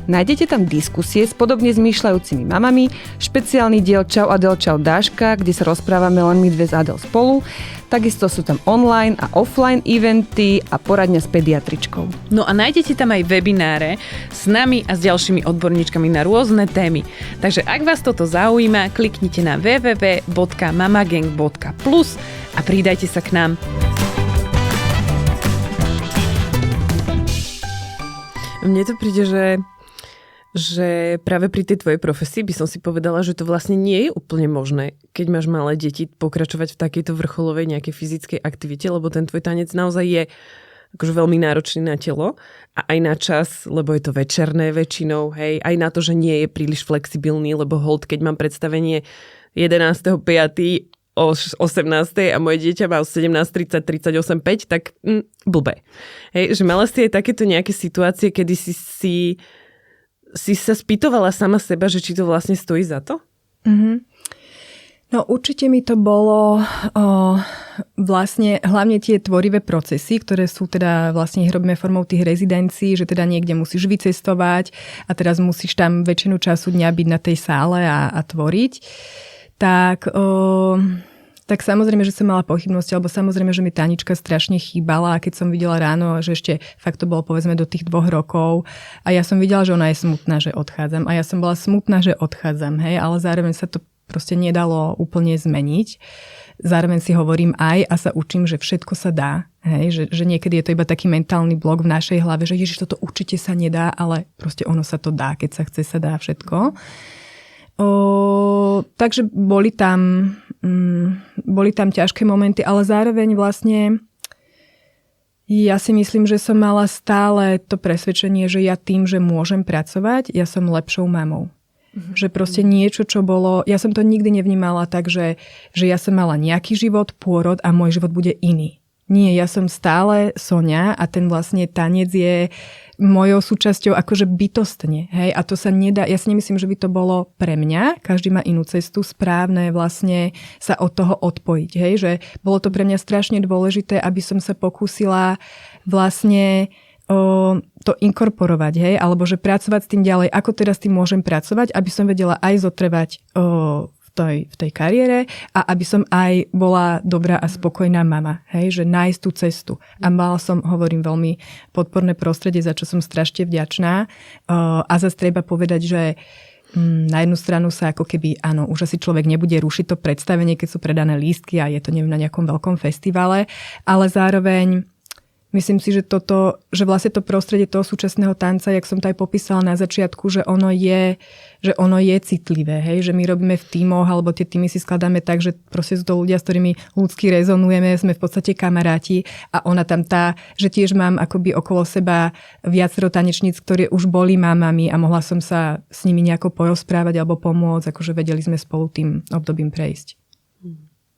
Nájdete tam diskusie s podobne zmýšľajúcimi mamami, špeciálny diel Čau Adel, čau Dáška, kde sa rozprávame len my dve z Adel spolu. Takisto sú tam online a offline eventy a poradňa s pediatričkou. No a nájdete tam aj webináre s nami a s ďalšími odborníčkami na rôzne témy. Takže ak vás toto zaujíma, kliknite na www.mamagang.plus a pridajte sa k nám. Mne to príde, že práve pri tej tvojej profesii by som si povedala, že to vlastne nie je úplne možné, keď máš malé deti, pokračovať v takejto vrcholovej nejakej fyzickej aktivite, lebo ten tvoj tanec naozaj je akože veľmi náročný na telo a aj na čas, lebo je to večerné väčšinou, hej, aj na to, že nie je príliš flexibilný, lebo hold, keď mám predstavenie 11.5. o 18. a moje dieťa má o 17.30, 38.5, tak blbé. Hej, že mala si aj takéto nejaké situácie, kedy si sa spýtovala sama seba, že či to vlastne stojí za to? Mm-hmm. No určite mi to bolo vlastne hlavne tie tvorivé procesy, ktoré sú teda vlastne robíme formou tých rezidencií, že teda niekde musíš vycestovať a teraz musíš tam väčšinu času dňa byť na tej sále a tvoriť. Tak tak samozrejme, že som mala pochybnosti, alebo samozrejme, že mi Tanička strašne chýbala a keď som videla ráno, že ešte fakt to bolo povedzme do tých 2 rokov a ja som videla, že ona je smutná, že odchádzam a ja som bola smutná, že odchádzam, hej, ale zároveň sa to proste nedalo úplne zmeniť. Zároveň si hovorím aj a sa učím, že všetko sa dá, hej, že niekedy je to iba taký mentálny blok v našej hlave, že ježiš, toto určite sa nedá, ale proste ono sa to dá, keď sa chce, sa dá všetko. Takže boli tam ťažké momenty, ale zároveň vlastne ja si myslím, že som mala stále to presvedčenie, že ja tým, že môžem pracovať, ja som lepšou mamou. Že proste niečo, čo bolo... Ja som to nikdy nevnímala tak, že ja som mala nejaký život, pôrod a môj život bude iný. Nie, ja som stále Soňa a ten vlastne tanec je mojou súčasťou akože bytostne. Hej? A to sa nedá, ja si nemyslím, že by to bolo pre mňa, každý má inú cestu, správne vlastne sa od toho odpojiť. Hej? Že bolo to pre mňa strašne dôležité, aby som sa pokúsila vlastne to inkorporovať, hej? Alebo že pracovať s tým ďalej, ako teda s tým môžem pracovať, aby som vedela aj zotrvať v tej kariére a aby som aj bola dobrá a spokojná mama. Hej? Že nájsť tú cestu. A mala som, hovorím, veľmi podporné prostredie, za čo som strašne vďačná. A zase treba povedať, že na jednu stranu sa ako keby, áno, už asi človek nebude rušiť to predstavenie, keď sú predané lístky a je to neviem na nejakom veľkom festivale, ale zároveň myslím si, že že vlastne to prostredie toho súčasného tanca, jak som to aj popísala na začiatku, že ono je citlivé, hej? Že my robíme v tímoch, alebo tie tímy si skladáme tak, že proste sú to ľudia, s ktorými ľudsky rezonujeme, sme v podstate kamaráti a ona tam že tiež mám akoby okolo seba viacero tanečníc, ktoré už boli mamami a mohla som sa s nimi nejako porozprávať alebo pomôcť, akože vedeli sme spolu tým obdobím prejsť.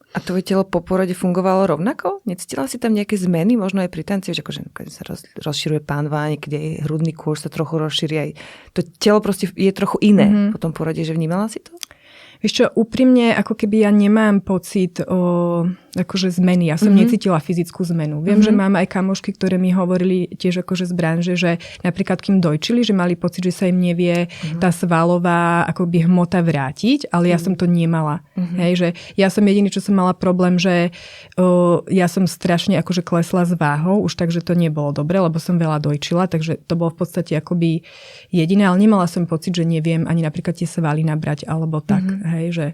A tvoje telo po porode fungovalo rovnako? Necítila si tam nejaké zmeny? Možno aj pri tanci, že akože keď sa rozširuje pánva, niekde je hrudný kurz, sa trochu rozšíri aj. To telo proste je trochu iné po tom porode, že vnímala si to? Vieš čo, úprimne, ako keby ja nemám pocit akože zmeny. Ja som necítila fyzickú zmenu. Viem, že mám aj kamošky, ktoré mi hovorili tiež akože z branže, že napríklad kým dojčili, že mali pocit, že sa im nevie tá svalová akoby hmota vrátiť, ale ja som to nemala. Hej, že ja som jediný, čo som mala problém, že ja som strašne akože klesla s váhou, už takže to nebolo dobre, lebo som veľa dojčila, takže to bolo v podstate akoby jediné, ale nemala som pocit, že neviem ani napríklad tie svaly nabrať, alebo tak. Hej, že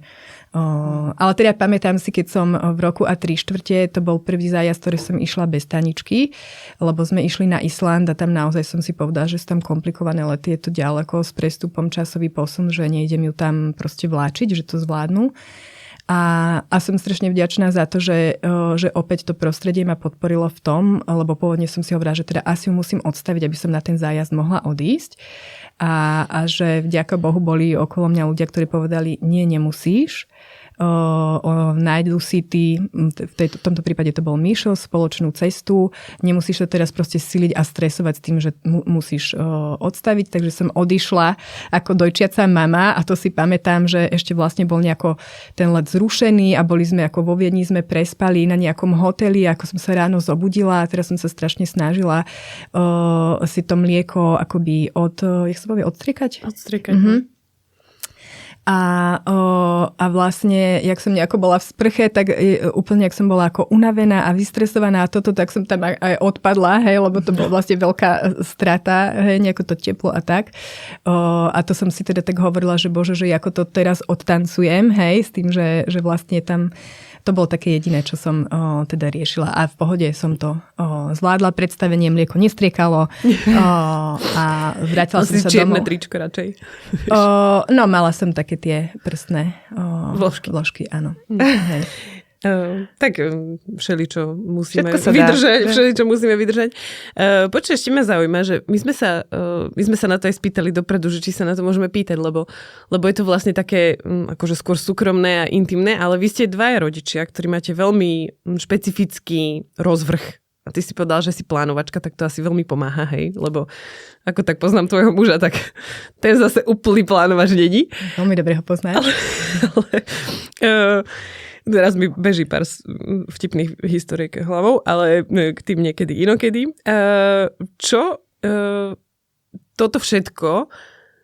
ale teda pamätám si, keď som v roku a 3/4, to bol prvý zájazd, ktorý som išla bez Taničky, lebo sme išli na Island a tam naozaj som si povedala, že sú tam komplikované lety, je to ďaleko s prestupom časový posun, že nejdem ju tam proste vláčiť, že to zvládnu. A som strašne vďačná za to, že opäť to prostredie ma podporilo v tom, lebo pôvodne som si hovorila, že teda asi ju musím odstaviť, aby som na ten zájazd mohla odísť. A že vďaka Bohu boli okolo mňa ľudia, ktorí povedali, nie, nemusíš. Nájdu si ty, v tomto prípade to bol Mišo, spoločnú cestu, nemusíš sa teraz proste siliť a stresovať s tým, že musíš odstaviť, takže som odišla ako dojčiaca mama a to si pamätám, že ešte vlastne bol nejako ten let zrušený a boli sme ako vo Viedni, sme prespali na nejakom hoteli, ako som sa ráno zobudila a teraz som sa strašne snažila si to mlieko akoby odstriekať? Odstriekať, A vlastne, jak som nejako bola v sprche, tak úplne, jak som bola ako unavená a vystresovaná a toto, tak som tam aj odpadla, hej, lebo to bola vlastne veľká strata, hej, nejako to teplo a tak. A to som si teda tak hovorila, že bože, že ako to teraz odtancujem, hej, s tým, že vlastne tam to bolo také jediné, čo som teda riešila. A v pohode som to zvládla, predstavenie, mlieko nestriekalo a vrátila som sa domov. Čierne tričko radšej. No, mala som také tie prstné vložky, áno. Tak všeličo musíme vydržať. Všeličo musíme vydržať. Počkaj, ešte ma zaujíma, že my sme sa na to aj spýtali dopredu, že či sa na to môžeme pýtať, lebo je to vlastne také akože skôr súkromné a intimné, ale vy ste dvaja rodičia, ktorí máte veľmi špecifický rozvrh. A ty si povedal, že si plánovačka, tak to asi veľmi pomáha, hej? Lebo ako tak poznám tvojho muža, tak ten zase úplný plánovač není. Veľmi dobre ho poznáš. Teraz mi beží pár vtipných historiek hlavou, ale k tým niekedy inokedy. Čo toto všetko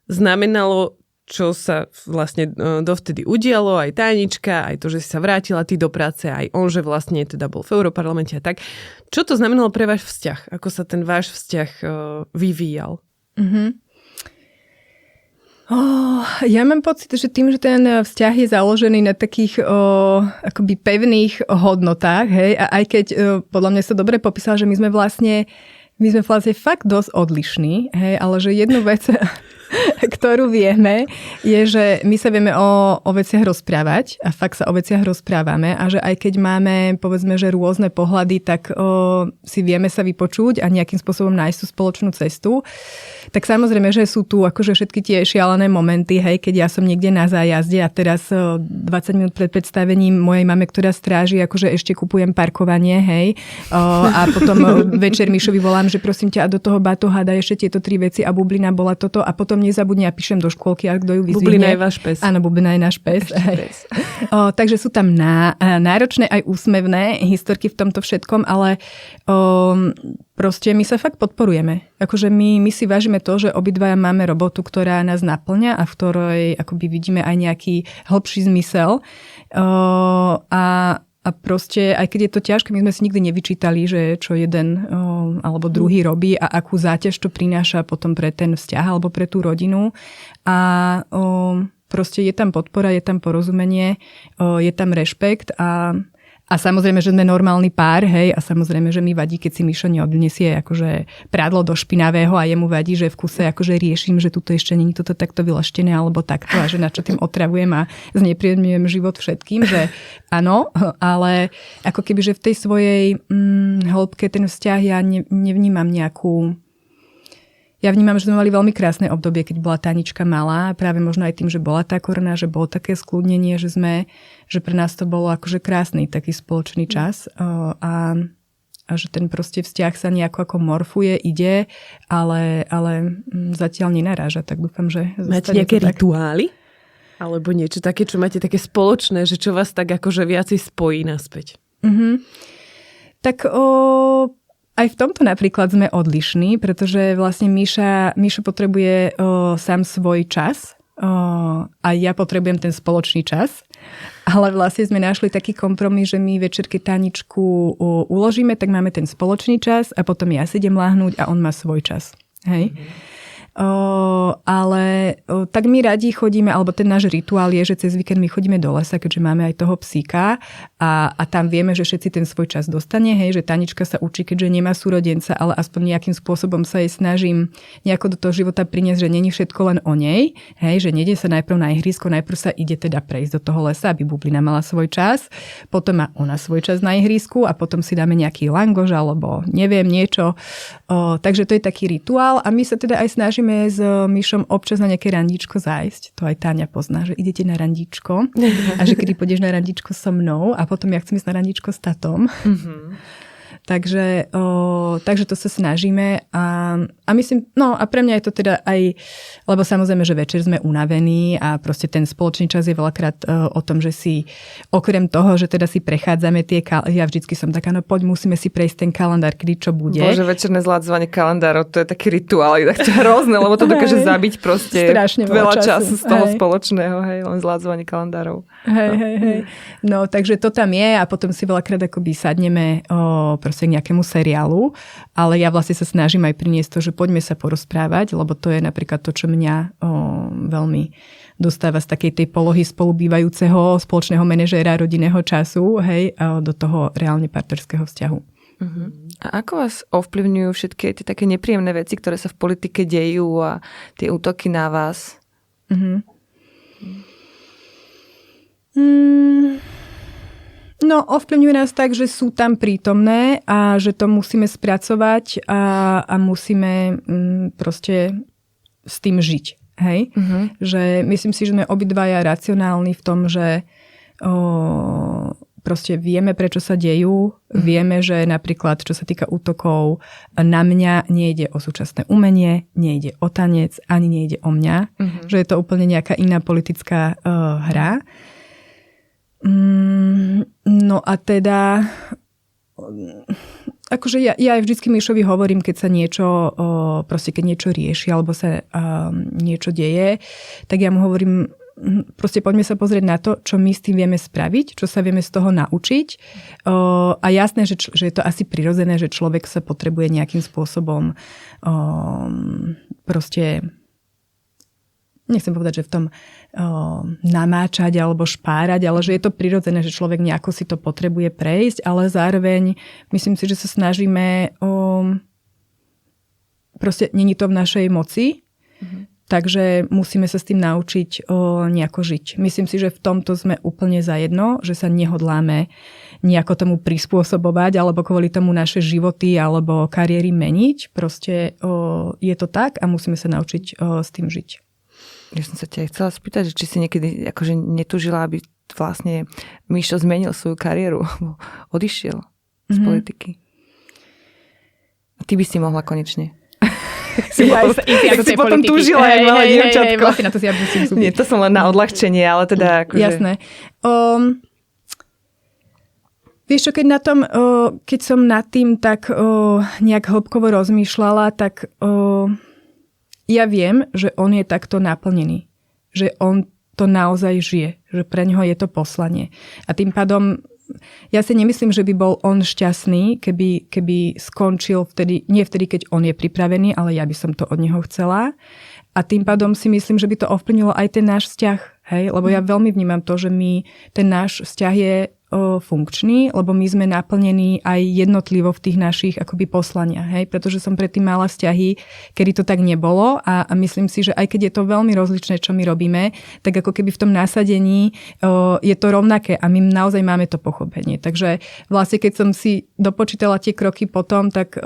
znamenalo, čo sa vlastne dovtedy udialo, aj Tánička, aj to, že si sa vrátila ty do práce, aj on, že vlastne teda bol v Europarlamente a tak. Čo to znamenalo pre váš vzťah? Ako sa ten váš vzťah vyvíjal? Ja mám pocit, že tým, že ten vzťah je založený na takých akoby pevných hodnotách, hej, a aj keď podľa mňa sa dobre popísal, že my sme vlastne fakt dosť odlišní, hej, ale že jednu vec, ktorú vieme, je, že my sa vieme o veciach rozprávať a fakt sa o veciach rozprávame a že aj keď máme, povedzme, že rôzne pohľady, tak si vieme sa vypočuť a nejakým spôsobom nájsť tú spoločnú cestu. Tak samozrejme, že sú tu akože všetky tie šialené momenty, hej, keď ja som niekde na zájazde a teraz 20 minút pred predstavením mojej mame, ktorá stráži, akože ešte kupujem parkovanie, hej, a potom večer Mišovi volám, že prosím ťa, a do toho batoha daj ešte tieto 3 veci a bublina bola toto a potom nezabudni a píšem do škôlky, a kto ju vyzvihne. Bublina je váš pes. Áno, bublina je náš pes. Takže sú tam náročné aj úsmevné historky v tomto všetkom, ale proste my sa fakt podporujeme. Akože my si vážime to, že obidvaja máme robotu, ktorá nás naplňa a v ktorej akoby vidíme aj nejaký hlbší zmysel. A proste, aj keď je to ťažké, my sme si nikdy nevyčítali, že čo jeden alebo druhý robí a akú záťaž to prináša potom pre ten vzťah alebo pre tú rodinu. A proste je tam podpora, je tam porozumenie, je tam rešpekt a samozrejme, že sme normálny pár, hej, a samozrejme, že mi vadí, keď si Mišo neodnesie akože prádlo do špinavého a jemu vadí, že v kuse akože riešim, že tuto ešte nie je toto takto vylaštené alebo takto a že na čo tým otravujem a znepríjemňujem život všetkým, že áno, ale ako keby, že v tej svojej hĺbke ten vzťah ja nevnímam nejakú. Ja vnímam, že sme mali veľmi krásne obdobie, keď bola Tánička malá, práve možno aj tým, že bola tá korona, že bolo také skľudnenie, že pre nás to bolo akože krásny taký spoločný čas a že ten proste vzťah sa nejako ako morfuje, ide, ale zatiaľ nenaráža, tak dúfam, že máte nejaké rituály? Alebo niečo také, čo máte také spoločné, že čo vás tak akože viacej spojí naspäť? Tak aj v tomto napríklad sme odlišní, pretože vlastne Mišo potrebuje sám svoj čas a ja potrebujem ten spoločný čas. Ale vlastne sme našli taký kompromis, že my večer, keď Táničku uložíme, tak máme ten spoločný čas a potom ja si idem láhnuť a on má svoj čas. Hej? Ale tak my radi chodíme, alebo ten náš rituál je, že cez víkend my chodíme do lesa, keďže máme aj toho psíka a tam vieme, že všetci ten svoj čas dostane, hej, že Tánička sa učí, keďže nemá súrodenca, ale aspoň nejakým spôsobom sa jej snažím nejako do toho života priniesť, že není všetko len o nej, hej, že nejde sa najprv na ihrisko, najprv sa ide teda prejsť do toho lesa, aby bublina mala svoj čas, potom má ona svoj čas na ihrisku a potom si dáme nejaký langoš alebo neviem niečo. Takže to je taký rituál a my sa teda aj snažíme s Mišom občas na nejaké randíčko zájsť. To aj Táňa pozná, že idete na randíčko a že kedy pôjdeš na randíčko so mnou a potom ja chcem ísť na randíčko s tatom. Takže to sa snažíme a myslím, no a pre mňa je to teda aj, lebo samozrejme, že večer sme unavení a proste ten spoločný čas je veľakrát o tom, že si okrem toho, že teda si prechádzame ja vždycky som taká, no poď, musíme si prejsť ten kalendár, kedy čo bude. Bože, večerné zľadzovanie kalendárov, to je taký rituál, tak to je hrozné, lebo to dokáže zabiť proste strašne veľa času z toho spoločného, hej, len zľadzovanie kalendárov. Hej. No, takže to tam je a potom si veľakrát akoby sadneme proste k nejakému seriálu, ale ja vlastne sa snažím aj priniesť to, že poďme sa porozprávať, lebo to je napríklad to, čo mňa veľmi dostáva z takej tej polohy spolubývajúceho spoločného manažéra rodinného času, hej, do toho reálne partnerského vzťahu. A ako vás ovplyvňujú všetky tie také nepríjemné veci, ktoré sa v politike dejú a tie útoky na vás? No, ovplyvňuje nás tak, že sú tam prítomné a že to musíme spracovať a musíme proste s tým žiť. Hej? Že myslím si, že sme obidvaja racionálni v tom, že proste vieme, prečo sa dejú. Vieme, že napríklad, čo sa týka útokov, na mňa nejde o súčasné umenie, nejde o tanec, ani nejde o mňa. Že je to úplne nejaká iná politická hra. No a teda akože ja aj vždycky Mišovi hovorím, keď sa niečo, proste keď niečo rieši, alebo sa niečo deje, tak ja mu hovorím, proste poďme sa pozrieť na to, čo my s tým vieme spraviť, čo sa vieme z toho naučiť. A jasné, že je to asi prirodzené, že človek sa potrebuje nejakým spôsobom proste, nechcem povedať, že v tom namáčať alebo špárať, ale že je to prirodzené, že človek nejako si to potrebuje prejsť, ale zároveň myslím si, že sa snažíme proste není to v našej moci, takže musíme sa s tým naučiť nejako žiť. Myslím si, že v tomto sme úplne zajedno, že sa nehodláme nejako tomu prispôsobovať alebo kvôli tomu naše životy alebo kariéry meniť. Proste je to tak a musíme sa naučiť s tým žiť. Ja som sa ťa chcela spýtať, že či si niekedy akože netúžila, aby vlastne Mišo zmenil svoju kariéru, odišiel z politiky. A ty by si mohla konečne. Ja si potom túžila aj malé dievčatko. Vlastne na to si ja musím súbiť. Nie, to som len na odľahčenie, ale teda akože... Jasné. Vieš čo, keď som nad tým tak nejak hĺbkovo rozmýšľala, tak ja viem, že on je takto naplnený. Že on to naozaj žije. Že pre ňoho je to poslanie. A tým pádom ja si nemyslím, že by bol on šťastný, keby skončil nie vtedy, keď on je pripravený, ale ja by som to od neho chcela. A tým pádom si myslím, že by to ovplyvnilo aj ten náš vzťah. Hej? Lebo ja veľmi vnímam to, že ten náš vzťah je funkčný, lebo my sme naplnení aj jednotlivo v tých našich akoby poslaniach. Hej? Pretože som predtým mala vzťahy, kedy to tak nebolo a myslím si, že aj keď je to veľmi rozličné, čo my robíme, tak ako keby v tom nasadení je to rovnaké a my naozaj máme to pochopenie. Takže vlastne keď som si dopočítala tie kroky potom, tak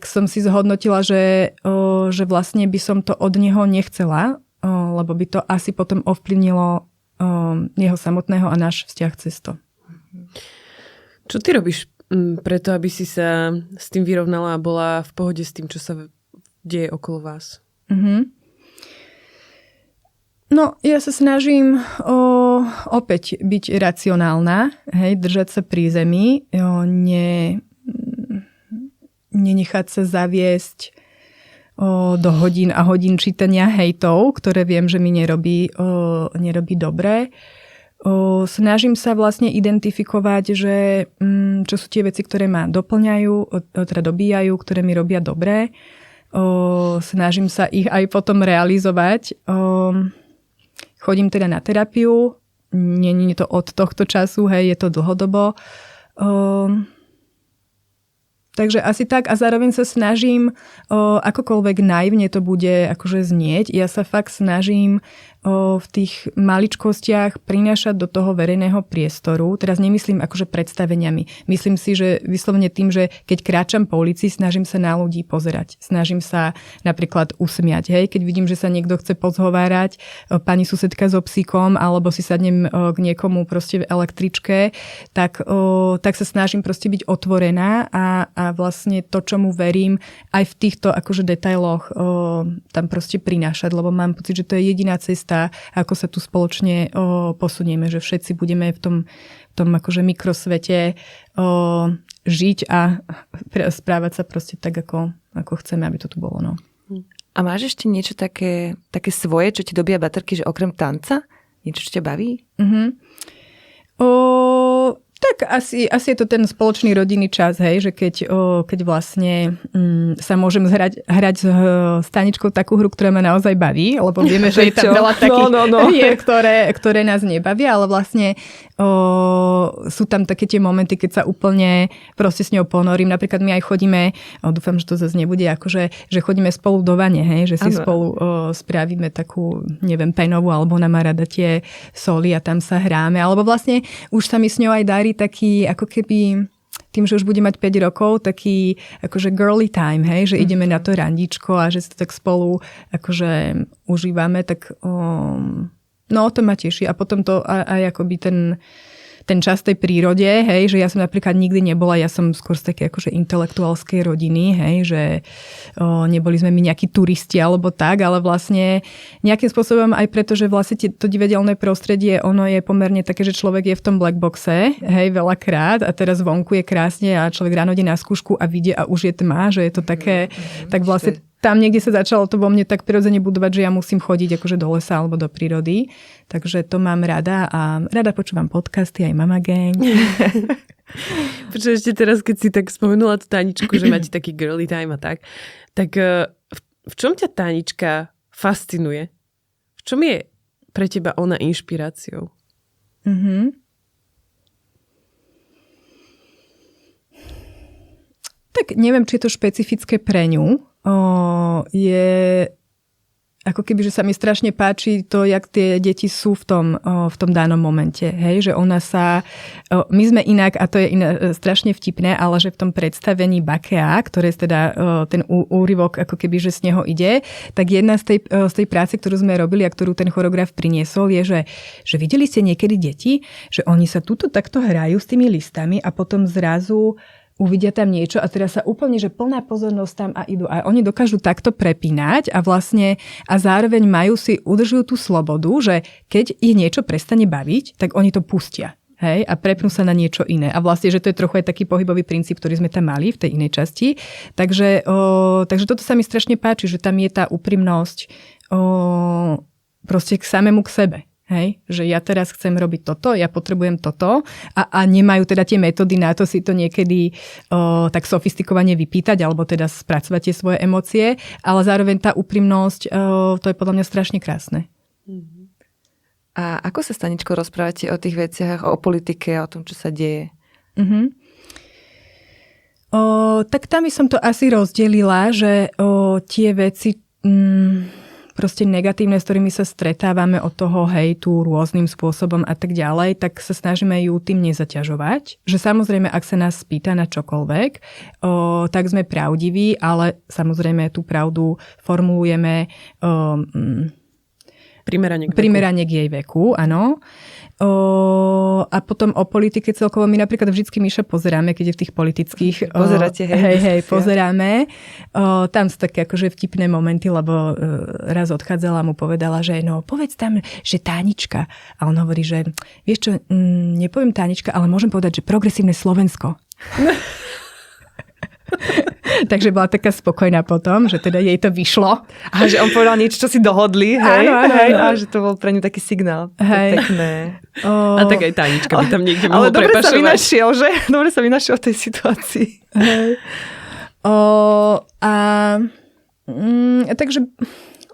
som si zhodnotila, že vlastne by som to od neho nechcela, lebo by to asi potom ovplyvnilo jeho samotného a náš vzťah cez to. Čo ty robíš preto, aby si sa s tým vyrovnala a bola v pohode s tým, čo sa deje okolo vás? No, ja sa snažím opäť byť racionálna, hej, držať sa pri zemi, nenechať sa zaviesť do hodín a hodín čítania hejtov, ktoré viem, že mi nerobí dobre. Snažím sa vlastne identifikovať, že čo sú tie veci, ktoré ma doplňajú, teda dobíjajú, ktoré mi robia dobre. Snažím sa ich aj potom realizovať. Chodím teda na terapiu. Nie je to od tohto času, hej, je to dlhodobo. Takže asi tak a zároveň sa snažím, akokoľvek naivne to bude akože znieť, ja sa fakt snažím v tých maličkostiach prinášať do toho verejného priestoru. Teraz nemyslím akože predstaveniami. Myslím si, že vyslovene tým, že keď kráčam po ulici, snažím sa na ľudí pozerať. Snažím sa napríklad usmiať. Hej? Keď vidím, že sa niekto chce pozhovárať, pani susedka so psíkom, alebo si sadnem k niekomu proste v električke, tak sa snažím proste byť otvorená a vlastne to, čomu verím, aj v týchto akože detailoch tam proste prinášať, lebo mám pocit, že to je jediná cesta, ako sa tu spoločne posunieme, že všetci budeme v tom akože mikrosvete žiť a správať sa proste tak, ako chceme, aby to tu bolo. No. A máš ešte niečo také svoje, čo ti dobíja baterky, že okrem tanca? Niečo, čo ťa baví? Tak asi je to ten spoločný rodinný čas, hej, že keď vlastne sa môžem hrať s Taničkou takú hru, ktorá ma naozaj baví, lebo vieme, že je tam veľa takých hier, ktoré nás nebavia, ale vlastne sú tam také tie momenty, keď sa úplne proste s ňou ponorím. Napríklad my aj chodíme, dúfam, že to zase nebude, akože, že chodíme spolu do vane, hej, že si spolu spravíme takú, neviem, penovú, alebo ona má rada tie soli a tam sa hráme, alebo vlastne už sa mi s ňou aj darí taký, ako keby tým, že už bude mať 5 rokov, taký akože girly time, hej, že ideme na to randičko a že sa tak spolu akože užívame, tak no to ma teší. A potom to aj akoby ten čas tej prírode, hej, že ja som napríklad nikdy nebola, ja som skôr z také akože intelektuálskej rodiny, hej, že neboli sme my nejakí turisti alebo tak, ale vlastne nejakým spôsobom aj preto, že vlastne to divadelné prostredie, ono je pomerne také, že človek je v tom black boxe, hej, veľakrát a teraz vonku je krásne a človek ráno ide na skúšku a vidie a už je tma, že je to také, tak vlastne tam niekde sa začalo to vo mne tak prirodzene budovať, že ja musím chodiť akože do lesa alebo do prírody. Takže to mám rada a rada počúvam podcasty, aj Mama Gang. Prečo ešte teraz, keď si tak spomenula tú Taničku, že máte taký girly time a tak v čom ťa Tanička fascinuje? V čom je pre teba ona inšpiráciou? Tak neviem, či je to špecifické pre ňu. Je ako keby, že sa mi strašne páči to, jak tie deti sú v tom danom momente. Hej? Že ona sa... My sme inak, a to je strašne vtipné, ale že v tom predstavení Bakea, ktoré je teda ten úryvok, ako keby, že z neho ide, tak jedna z tej práce, ktorú sme robili a ktorú ten choreograf priniesol, je, že videli ste niekedy deti, že oni sa tuto takto hrajú s tými listami a potom zrazu uvidia tam niečo a teraz sa úplne, že plná pozornosť tam a idú. A oni dokážu takto prepínať a vlastne a zároveň udržujú tú slobodu, že keď ich niečo prestane baviť, tak oni to pustia. Hej, a prepnú sa na niečo iné. A vlastne, že to je trochu aj taký pohybový princíp, ktorý sme tam mali v tej inej časti. Takže toto sa mi strašne páči, že tam je tá úprimnosť proste k samému k sebe. Hej, že ja teraz chcem robiť toto, ja potrebujem toto a nemajú teda tie metódy na to si to niekedy tak sofistikovane vypýtať alebo teda spracovať tie svoje emócie, ale zároveň tá úprimnosť, to je podľa mňa strašne krásne. A ako sa s Taničkou rozprávate o tých veciach, o politike, o tom, čo sa deje? Tak tam by som to asi rozdelila, že tie veci... proste negatívne, s ktorými sa stretávame od toho hejtu rôznym spôsobom a tak ďalej, tak sa snažíme ju tým nezaťažovať. Že samozrejme, ak sa nás spýta na čokoľvek, tak sme pravdiví, ale samozrejme tú pravdu formulujeme primerane k jej veku, áno. A potom o politike celkovo my napríklad vždycky Miša pozeráme, keď je v tých politických... Pozeráte, hej, pozeráme. Tam sú také akože vtipné momenty, lebo raz odchádzala, mu povedala, že no povedz tam, že Tánička. A on hovorí, že vieš čo, nepoviem Tánička, ale môžem povedať, že progresívne Slovensko. Takže bola taká spokojná potom, že teda jej to vyšlo. A že on povedal niečo, čo si dohodli, hej? Áno. A že to bol pre ňu taký signál. Hej. Pekné. A tak aj Tanička by tam niekde mohol prepašovať. Ale dobre sa vynašiel, že? Dobre sa vynašiel v tej situácii. Hej. Takže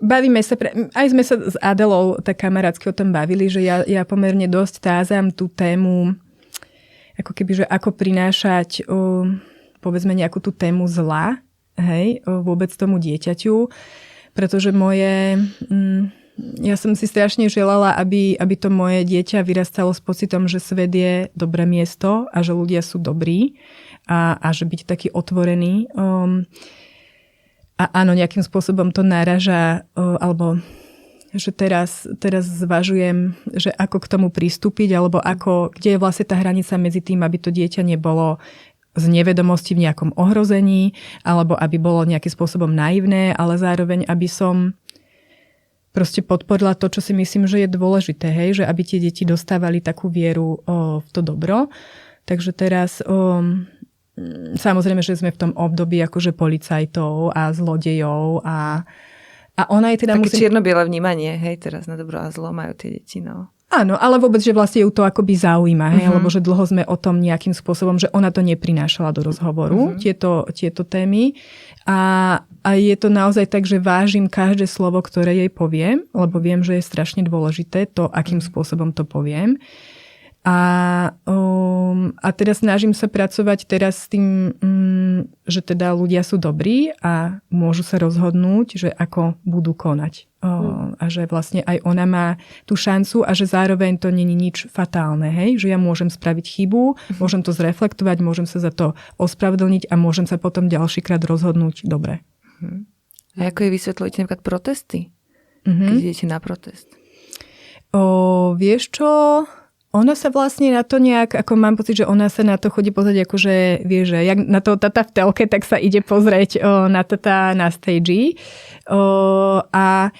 bavíme sa, aj sme sa s Adelou tak kamarátsky o tom bavili, že ja pomerne dosť tázam tú tému, ako keby, že ako prinášať povedzme nejakú tú tému zla, hej, vôbec tomu dieťaťu, pretože ja som si strašne želala, aby to moje dieťa vyrastalo s pocitom, že svet je dobré miesto a že ľudia sú dobrí a že byť taký otvorený. A áno, nejakým spôsobom to náraža, alebo že teraz zvažujem, že ako k tomu pristúpiť, alebo kde je vlastne tá hranica medzi tým, aby to dieťa nebolo z nevedomosti v nejakom ohrození, alebo aby bolo nejakým spôsobom naivné, ale zároveň, aby som proste podporila to, čo si myslím, že je dôležité, hej? Že aby tie deti dostávali takú vieru v to dobro. Takže teraz samozrejme, že sme v tom období akože policajtov a zlodejov a ona je teda... Také čierno-biele vnímanie, hej, teraz na dobro a zlo majú tie deti, no. Áno, ale vôbec, že vlastne ju to akoby zaujíma, hej, lebo že dlho sme o tom nejakým spôsobom, že ona to neprinášala do rozhovoru, tieto témy. A je to naozaj tak, že vážim každé slovo, ktoré jej poviem, lebo viem, že je strašne dôležité to, akým spôsobom to poviem. A teda snažím sa pracovať teraz s tým, že teda ľudia sú dobrí a môžu sa rozhodnúť, že ako budú konať. A že vlastne aj ona má tú šancu a že zároveň to není nič fatálne. Hej? Že ja môžem spraviť chybu, môžem to zreflektovať, môžem sa za to ospravedlniť a môžem sa potom ďalšíkrát rozhodnúť dobre. A ako je vysvetľujete napríklad protesty? Keď idete na protest? Vieš čo... Ona sa vlastne na to nejak, ako mám pocit, že ona sa na to chodí pozrieť, akože vie, že jak na to tata v telke, tak sa ide pozrieť na tata na stage. A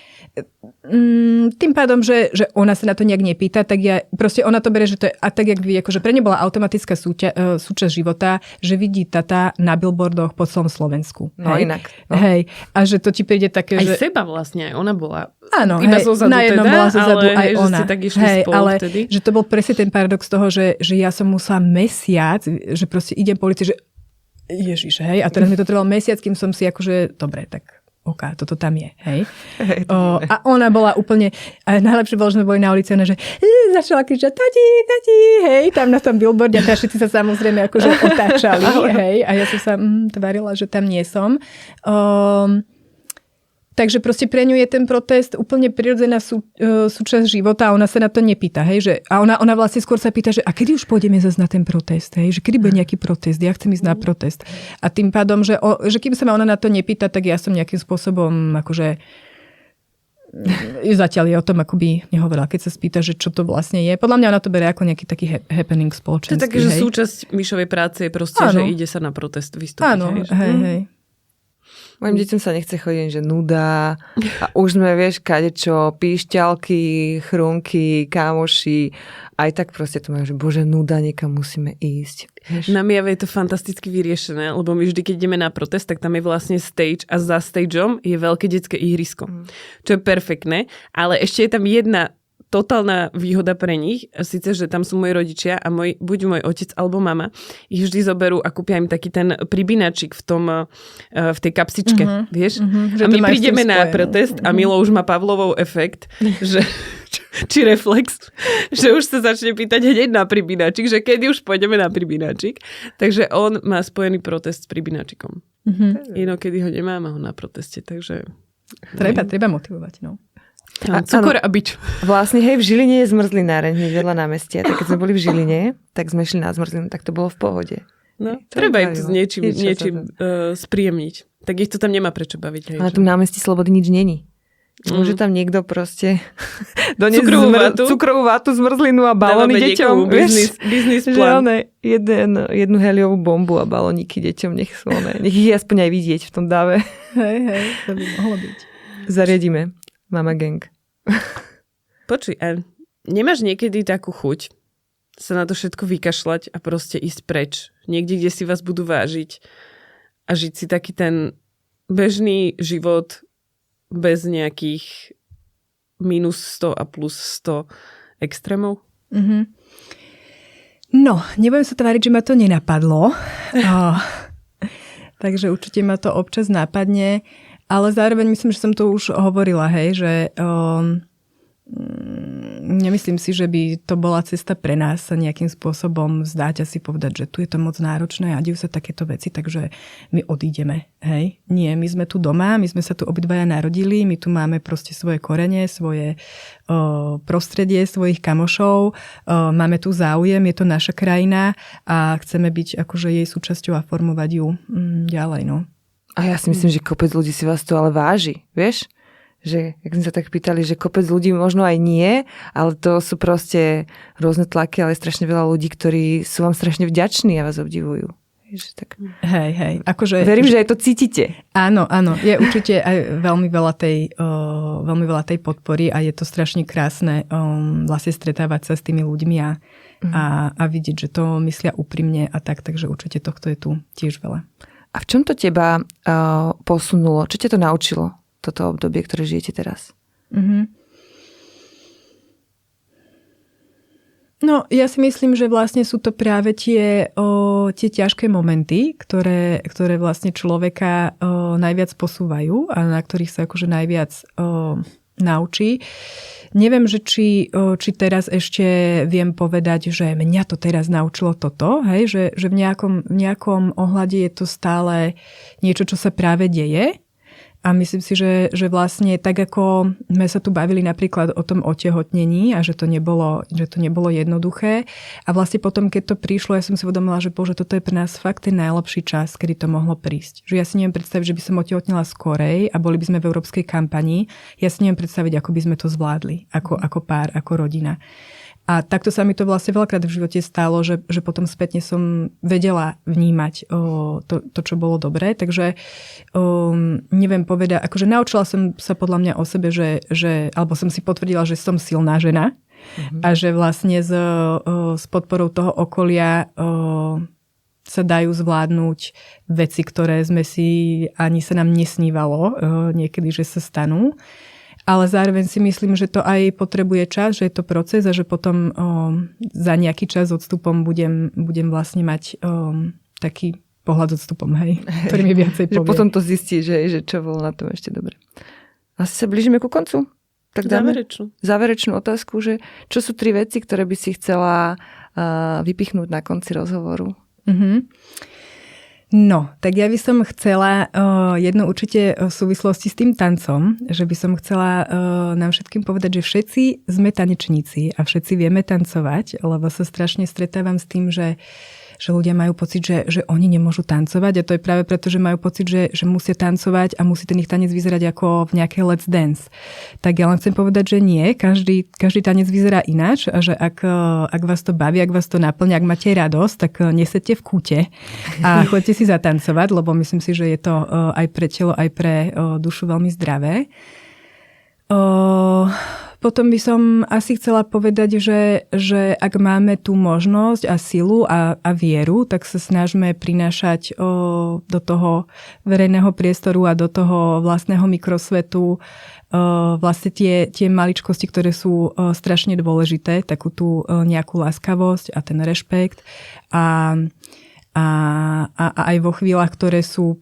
tým pádom, že ona sa na to nejak nepýta, tak ja, proste ona to bere, že to je, a tak jak vy, akože pre ňu bola automatická súčasť života, že vidí tata na billboardoch po celom Slovensku. No hej? inak. No. Hej. A že to ti príde také, aj že... seba vlastne, aj ona bola. Áno, iba hej, zozadu na jednom teda, bola zozadu ale aj hej, ona. že ste tak išli spolu ale vtedy. že to bol presne ten paradox toho, že ja som musela mesiac, že proste idem po ulici, že Ježiš, hej, a teraz mi to trvalo mesiac, kým som si akože, dobre, tak OK, toto tam je, hej. A ona bola úplne, a najlepšie bolo, že sme boli na ulici, ona, že začala kričať, tati, hej, tam na tom billboarde, a všetci sa samozrejme akože otáčali, hej, a ja som sa tvárila, že tam nie som. Takže proste pre ňu je ten protest úplne prirodzená súčasť života a ona sa na to nepýta, hej, že, a ona vlastne skôr sa pýta, že a kedy už pôjdeme zase na ten protest, hej, že kedy bude nejaký protest, ja chcem ísť na protest. A tým pádom, že kým sa ma ona na to nepýta, tak ja som nejakým spôsobom akože zatiaľ je o tom akoby nehovorila, keď sa spýta, že čo to vlastne je. Podľa mňa ona to berie ako nejaký taký happening spoločenský. To je také, že súčasť Mišovej práce je proste, že ide sa na protest vystúpiť. Áno, hej. Mojim deťom sa nechce chodiť, že nuda a už sme, vieš, kadečo, píšťalky, chrunky, kámoši, aj tak proste to majú, že bože, nuda, niekam musíme ísť. Vieš? Na Mijave je to fantasticky vyriešené, lebo my vždy, keď ideme na protest, tak tam je vlastne stage a za stageom je veľké detské ihrisko, čo je perfektné, ale ešte je tam jedna totálna výhoda pre nich, síce, že tam sú moji rodičia a buď môj otec alebo mama, ich vždy zoberú a kúpia im taký ten pribínačik v tej kapsičke, vieš? A my prídeme na protest a Milo už má Pavlovov efekt, že, či reflex, že už sa začne pýtať hneď na pribínačik, že kedy už pôjdeme na pribínačik. Takže on má spojený protest s pribínačikom. Inokedy ho nemá, má ho na proteste, takže... Treba motivovať, no. Cukor a bič. Vlastne, hej, v Žiline je zmrzlináreň hneď vedľa námestia. Tak keď sme boli v Žiline, tak sme šli na zmrzlinu, tak to bolo v pohode. No, treba im to s niečím spríjemniť. Tak ich to tam nemá prečo baviť. Hej, ale tu na námestí Slobody nič není. Môže tam niekto proste doniesť cukrovú vátu, zmrzlinu a balóny deťom. Biznis plán. Jednu heliovú bombu a balóniky deťom, nech ich aspoň aj vidieť v tom dáve. Hej, to by mohlo byť. Zariadíme. Mama gang. Počuj, a nemáš niekedy takú chuť sa na to všetko vykašľať a proste ísť preč? Niekde, kde si vás budú vážiť a žiť si taký ten bežný život bez nejakých minus 100 a plus 100 extrémov? Mm-hmm. No, nebudem sa tváriť, že ma to nenapadlo. Takže určite ma to občas nápadne. Ale zároveň myslím, že som to už hovorila, hej, že nemyslím si, že by to bola cesta pre nás sa nejakým spôsobom vzdať a si povedať, že tu je to moc náročné a dejú sa takéto veci, takže my odídeme, hej. Nie, my sme tu doma, my sme sa tu obidvaja narodili, my tu máme proste svoje korene, svoje prostredie, svojich kamošov, máme tu záujem, je to naša krajina a chceme byť akože jej súčasťou a formovať ju ďalej, no. A ja si myslím, že kopec ľudí si vás tu ale váži, vieš? Že, jak sme sa tak pýtali, že kopec ľudí možno aj nie, ale to sú proste rôzne tlaky, ale strašne veľa ľudí, ktorí sú vám strašne vďační a vás obdivujú. Tak... Hej. Akože, verím, že aj to cítite. Áno. Je určite aj veľmi veľa tej podpory a je to strašne krásne vlastne stretávať sa s tými ľuďmi a vidieť, že to myslia úprimne a tak, takže určite tohto je tu tiež veľa. A v čom to teba posunulo? Čo ťa to naučilo, toto obdobie, ktoré žijete teraz? Mm-hmm. No, ja si myslím, že vlastne sú to práve tie ťažké momenty, ktoré vlastne človeka najviac posúvajú a na ktorých sa akože najviac naučí. Neviem, že či teraz ešte viem povedať, že mňa to teraz naučilo toto, hej? Že v nejakom ohľade je to stále niečo, čo sa práve deje. A myslím si, že vlastne tak, ako sme sa tu bavili napríklad o tom otehotnení a že to nebolo jednoduché. A vlastne potom, keď to prišlo, ja som si uvedomila, že bože, toto je pre nás fakt ten najlepší čas, kedy to mohlo prísť. Že ja si neviem predstaviť, že by som otehotnila skorej a boli by sme v európskej kampani. Ja si neviem predstaviť, ako by sme to zvládli, ako pár, ako rodina. A takto sa mi to vlastne veľakrát v živote stalo, že potom spätne som vedela vnímať to, čo bolo dobré. Takže neviem povedať, akože naučila som sa podľa mňa o sebe, alebo som si potvrdila, že som silná žena a že vlastne s podporou toho okolia sa dajú zvládnuť veci, ktoré sme si ani sa nám nesnívalo niekedy, že sa stanú. Ale zároveň si myslím, že to aj potrebuje čas, že je to proces a že potom za nejaký čas odstupom budem vlastne mať taký pohľad odstupom, hej, ktorý mi viacej povie. Že potom to zistí, že čo bolo na tom ešte dobre. Asi sa blížime ku koncu. Tak dáme záverečnú otázku, že čo sú 3 veci, ktoré by si chcela vypichnúť na konci rozhovoru? No, tak ja by som chcela jedno určite v súvislosti s tým tancom, že by som chcela nám všetkým povedať, že všetci sme tanečníci a všetci vieme tancovať, lebo sa strašne stretávam s tým, že ľudia majú pocit, že oni nemôžu tancovať a to je práve preto, že majú pocit, že musia tancovať a musí ten ich tanec vyzerať ako v nejakej Let's Dance. Tak ja len chcem povedať, že nie, každý tanec vyzerá ináč a že ak vás to baví, ak vás to naplňa, ak máte radosť, tak nesedte v kúte a choďte si zatancovať, lebo myslím si, že je to aj pre telo, aj pre dušu veľmi zdravé. Potom by som asi chcela povedať, že ak máme tú možnosť a silu a vieru, tak sa snažíme prinášať do toho verejného priestoru a do toho vlastného mikrosvetu vlastne tie maličkosti, ktoré sú strašne dôležité, takú tú nejakú láskavosť a ten rešpekt a aj vo chvíľach, ktoré sú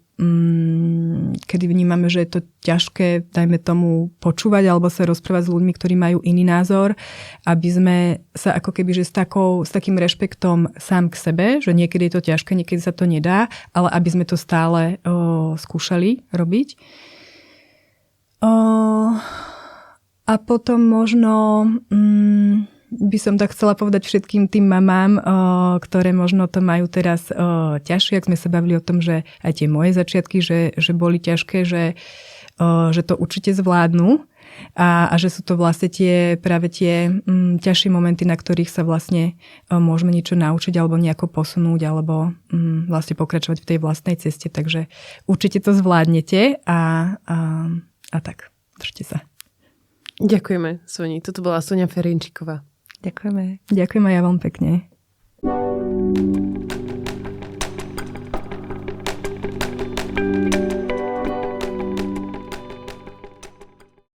kedy vnímame, že je to ťažké, dajme tomu, počúvať alebo sa rozprávať s ľuďmi, ktorí majú iný názor, aby sme sa ako keby, že s takým rešpektom sám k sebe, že niekedy je to ťažké, niekedy sa to nedá, ale aby sme to stále skúšali robiť. A potom možno by som tak chcela povedať všetkým tým mamám, ktoré možno to majú teraz ťažšie, ak sme sa bavili o tom, že aj tie moje začiatky, že boli ťažké, že to určite zvládnu a že sú to vlastne práve tie ťažšie momenty, na ktorých sa vlastne môžeme niečo naučiť alebo nejako posunúť alebo vlastne pokračovať v tej vlastnej ceste. Takže určite to zvládnete a tak, držte sa. Ďakujeme, Soni. Toto bola Soňa Ferjenčíková. Ďakujeme. Ďakujem aj ja veľmi pekne.